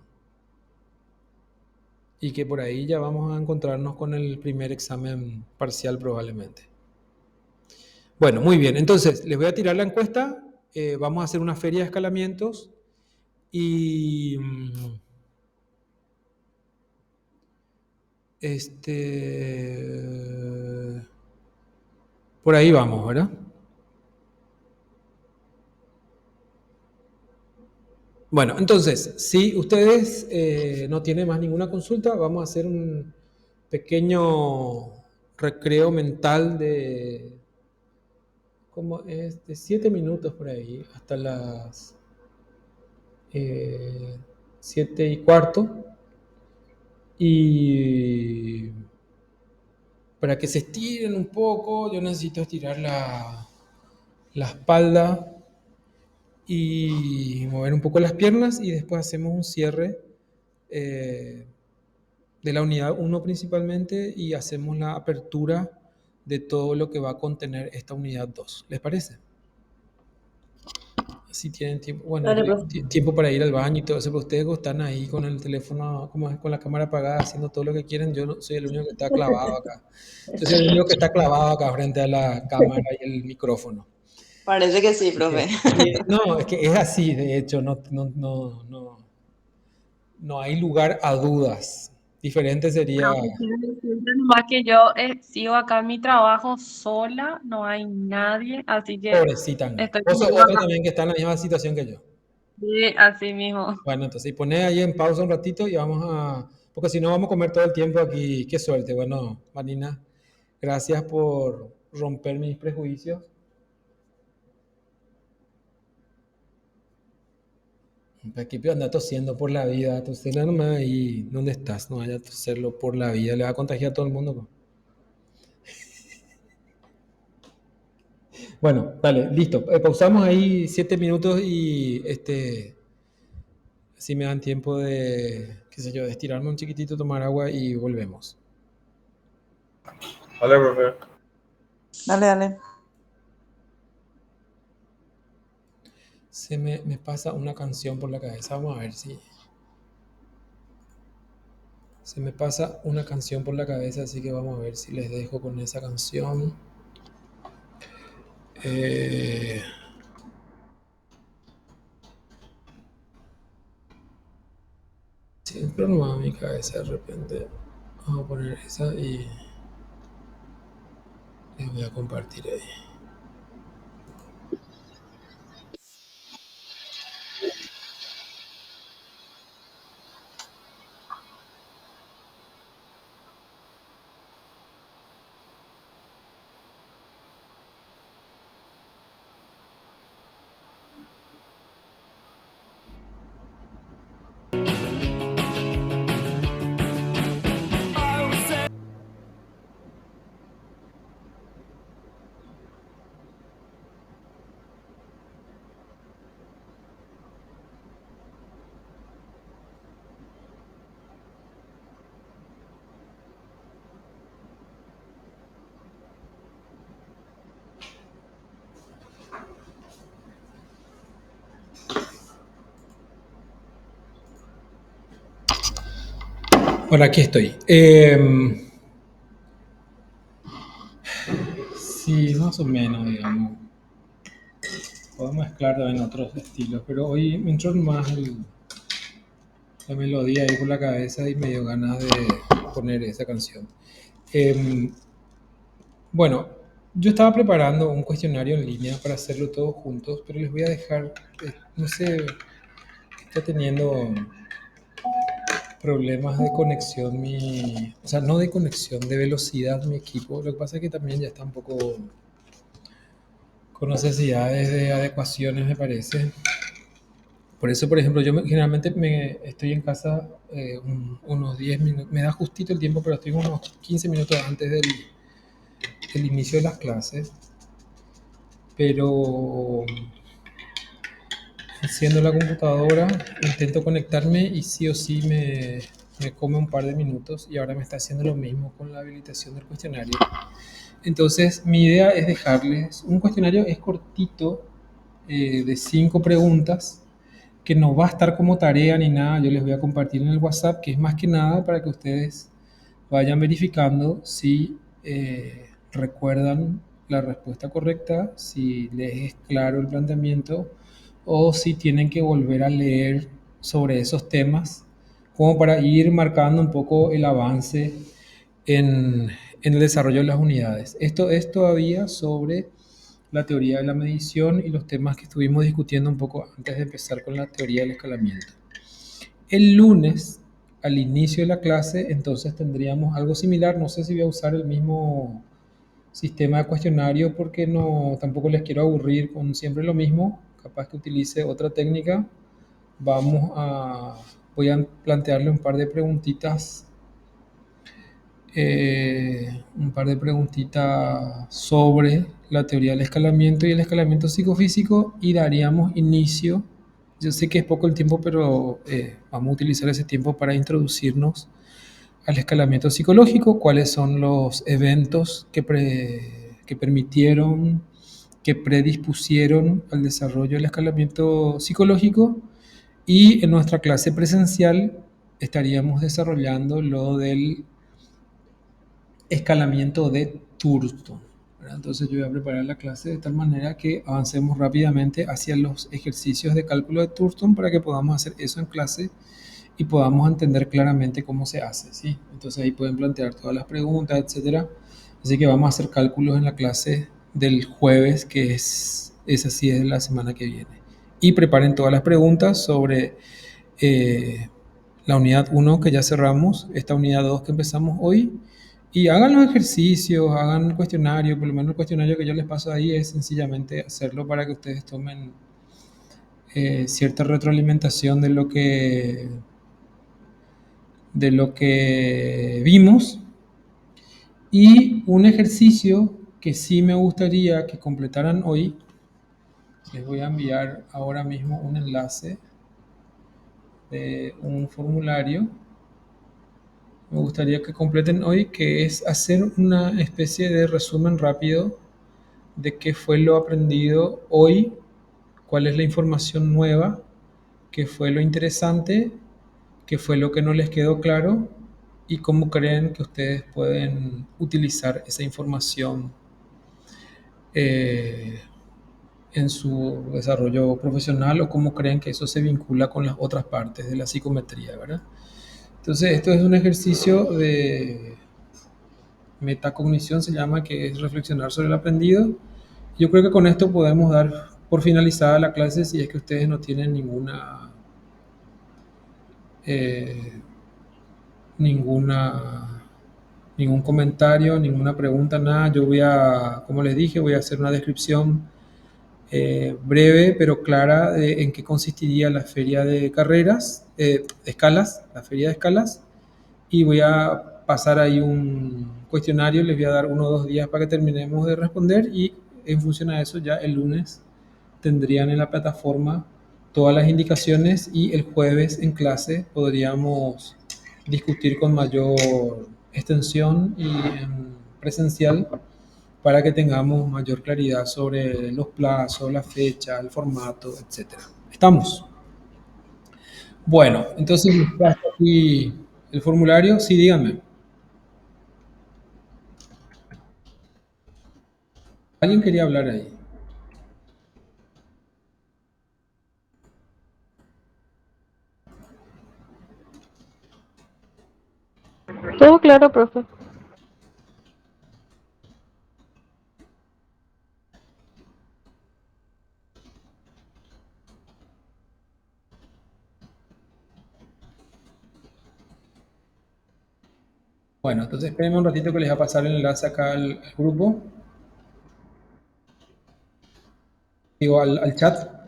Y que por ahí ya vamos a encontrarnos con el primer examen parcial probablemente. Bueno, muy bien. Entonces, les voy a tirar la encuesta. Vamos a hacer una feria de escalamientos y... por ahí vamos, ¿verdad? Bueno, entonces, si ustedes no tienen más ninguna consulta, vamos a hacer un pequeño recreo mental ¿cómo es? De 7 minutos por ahí, hasta las 7:15. Y para que se estiren un poco, yo necesito estirar la espalda y mover un poco las piernas y después hacemos un cierre de la unidad 1 principalmente y hacemos la apertura de todo lo que va a contener esta unidad 2. ¿Les parece? Si tienen tiempo, bueno, Dale, profe. tiempo para ir al baño y todo eso, pero ustedes están ahí con el teléfono, como es, con la cámara apagada, haciendo todo lo que quieren. Yo no, soy el único que está clavado acá. Yo soy el único que está clavado acá frente a la cámara y el micrófono. Parece que sí, profe. No, es que es así, de hecho, no hay lugar a dudas. Diferente sería, Profe, quiero decirte nomás que yo sigo acá en mi trabajo sola, no hay nadie, así que pobrecita, no. estoy Vos sos como otra acá. también que está en la misma situación que yo. Sí, así mismo. Bueno, entonces y poné ahí en pausa un ratito y vamos a, porque si no vamos a comer todo el tiempo aquí. Qué suerte. Bueno, Marina, gracias por romper mis prejuicios. Aquí anda tosiendo por la vida, tosela nomás ahí, ¿dónde estás? No vaya a toserlo por la vida, le va a contagiar a todo el mundo, pues. Bueno, dale, listo. Pausamos ahí 7 minutos y así me dan tiempo de, qué sé yo, de estirarme un chiquitito, tomar agua y volvemos. Vale, profe. Dale, dale. Me pasa una canción por la cabeza, vamos a ver si... Se me pasa una canción por la cabeza, así que vamos a ver si les dejo con esa canción. Siempre no va a mi cabeza de repente. Vamos a poner esa y les voy a compartir ahí. Bueno, aquí estoy. Sí, más o menos, digamos. Podemos mezclar también otros estilos, pero hoy me entró más la melodía ahí por la cabeza y me dio ganas de poner esa canción. Bueno, yo estaba preparando un cuestionario en línea para hacerlo todos juntos, pero les voy a dejar, no sé, está teniendo problemas de conexión o sea, no de conexión, de velocidad mi equipo. Lo que pasa es que también ya está un poco con necesidades de adecuaciones, me parece. Por eso, por ejemplo, generalmente estoy en casa unos 10 minutos, me da justito el tiempo, pero estoy unos 15 minutos antes del inicio de las clases. Pero enciendo la computadora, intento conectarme y sí o sí me come un par de minutos y ahora me está haciendo lo mismo con la habilitación del cuestionario. Entonces, mi idea es dejarles un cuestionario, es cortito, de 5 preguntas, que no va a estar como tarea ni nada, yo les voy a compartir en el WhatsApp, que es más que nada para que ustedes vayan verificando si recuerdan la respuesta correcta, si les es claro el planteamiento o si tienen que volver a leer sobre esos temas, como para ir marcando un poco el avance en el desarrollo de las unidades. Esto es todavía sobre la teoría de la medición y los temas que estuvimos discutiendo un poco antes de empezar con la teoría del escalamiento. El lunes, al inicio de la clase, entonces tendríamos algo similar. No sé si voy a usar el mismo sistema de cuestionario porque no, tampoco les quiero aburrir con siempre lo mismo. Capaz que utilice otra técnica. Voy a plantearle un par de preguntitas sobre la teoría del escalamiento y el escalamiento psicofísico y daríamos inicio. Yo sé que es poco el tiempo, pero vamos a utilizar ese tiempo para introducirnos al escalamiento psicológico, cuáles son los eventos que permitieron, que predispusieron al desarrollo del escalamiento psicológico, y en nuestra clase presencial estaríamos desarrollando lo del escalamiento de Thurston. Entonces yo voy a preparar la clase de tal manera que avancemos rápidamente hacia los ejercicios de cálculo de Thurston para que podamos hacer eso en clase y podamos entender claramente cómo se hace, ¿sí? Entonces ahí pueden plantear todas las preguntas, etcétera. Así que vamos a hacer cálculos en la clase del jueves, que es así, es la semana que viene. y preparen todas las preguntas sobre la unidad 1 que ya cerramos, esta unidad 2 que empezamos hoy, y hagan los ejercicios, hagan el cuestionario. Por lo menos el cuestionario que yo les paso ahí es sencillamente hacerlo para que ustedes tomen cierta retroalimentación de lo que vimos. Y un ejercicio que sí me gustaría que completaran hoy, les voy a enviar ahora mismo un enlace de un formulario. Me gustaría que completen hoy, que es hacer una especie de resumen rápido de qué fue lo aprendido hoy, cuál es la información nueva, qué fue lo interesante, qué fue lo que no les quedó claro y cómo creen que ustedes pueden utilizar esa información eh, en su desarrollo profesional, o cómo creen que eso se vincula con las otras partes de la psicometría, ¿verdad? Entonces, esto es un ejercicio de metacognición, se llama, que es reflexionar sobre el aprendido. Yo creo que con esto podemos dar por finalizada la clase, si es que ustedes no tienen eh, ninguna, ningún comentario, ninguna pregunta, nada. Yo voy a, como les dije, voy a hacer una descripción breve pero clara de en qué consistiría la feria de carreras, escalas, la feria de escalas, y voy a pasar ahí un cuestionario. Les voy a dar 1 o 2 días para que terminemos de responder, y en función a eso ya el lunes tendrían en la plataforma todas las indicaciones, y el jueves en clase podríamos discutir con mayor extensión y en presencial, para que tengamos mayor claridad sobre los plazos, la fecha, el formato, etcétera. ¿Estamos? Bueno, entonces paso aquí el formulario. Sí, díganme. ¿Alguien quería hablar ahí? Todo claro, profe. Bueno, entonces espérenme un ratito que les va a pasar el enlace acá al grupo. Digo, al chat.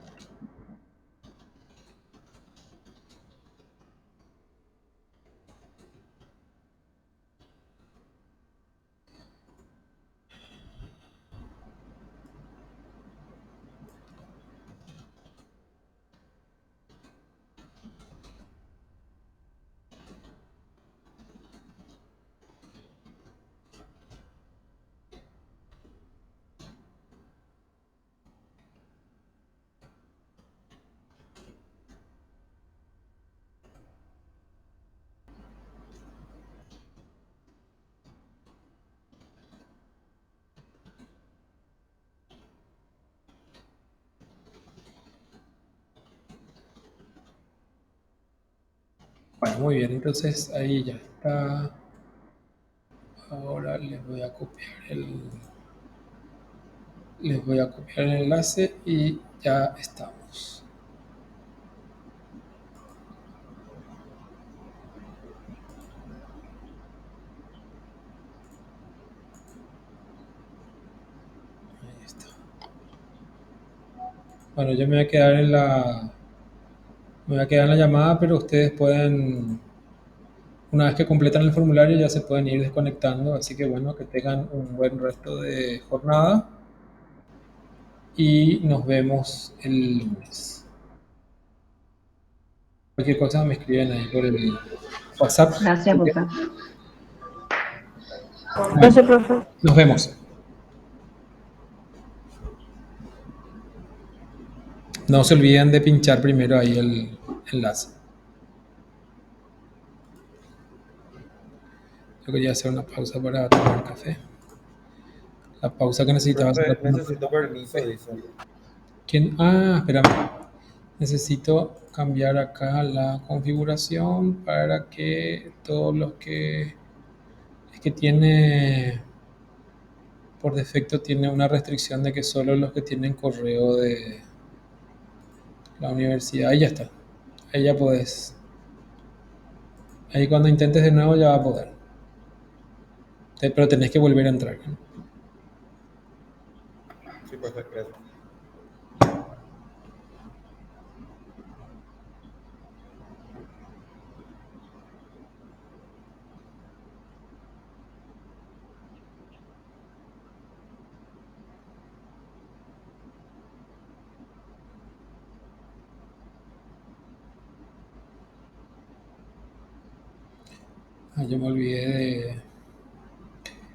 Bueno, muy bien, entonces ahí ya está. Ahora les voy a copiar el enlace y ya estamos. Ahí está. Bueno, yo me voy a quedar en la llamada, pero ustedes pueden, una vez que completan el formulario, ya se pueden ir desconectando. Así que bueno, que tengan un buen resto de jornada y nos vemos el lunes. Cualquier cosa me escriben ahí por el WhatsApp. Gracias, profe. Gracias, profe. Nos vemos. No se olviden de pinchar primero ahí el enlace. Yo quería hacer una pausa para tomar café. La pausa que necesitaba hacer. Profe, necesito permiso, dice. ¿Quién? Ah, espérame. Necesito cambiar acá la configuración para que todos los que... Es que tiene... Por defecto tiene una restricción de que solo los que tienen correo la universidad, ahí ya está. Ahí ya puedes. Ahí cuando intentes de nuevo ya va a poder. Pero tenés que volver a entrar, ¿no? Sí, perfecto. Gracias. Ah, yo me olvidé de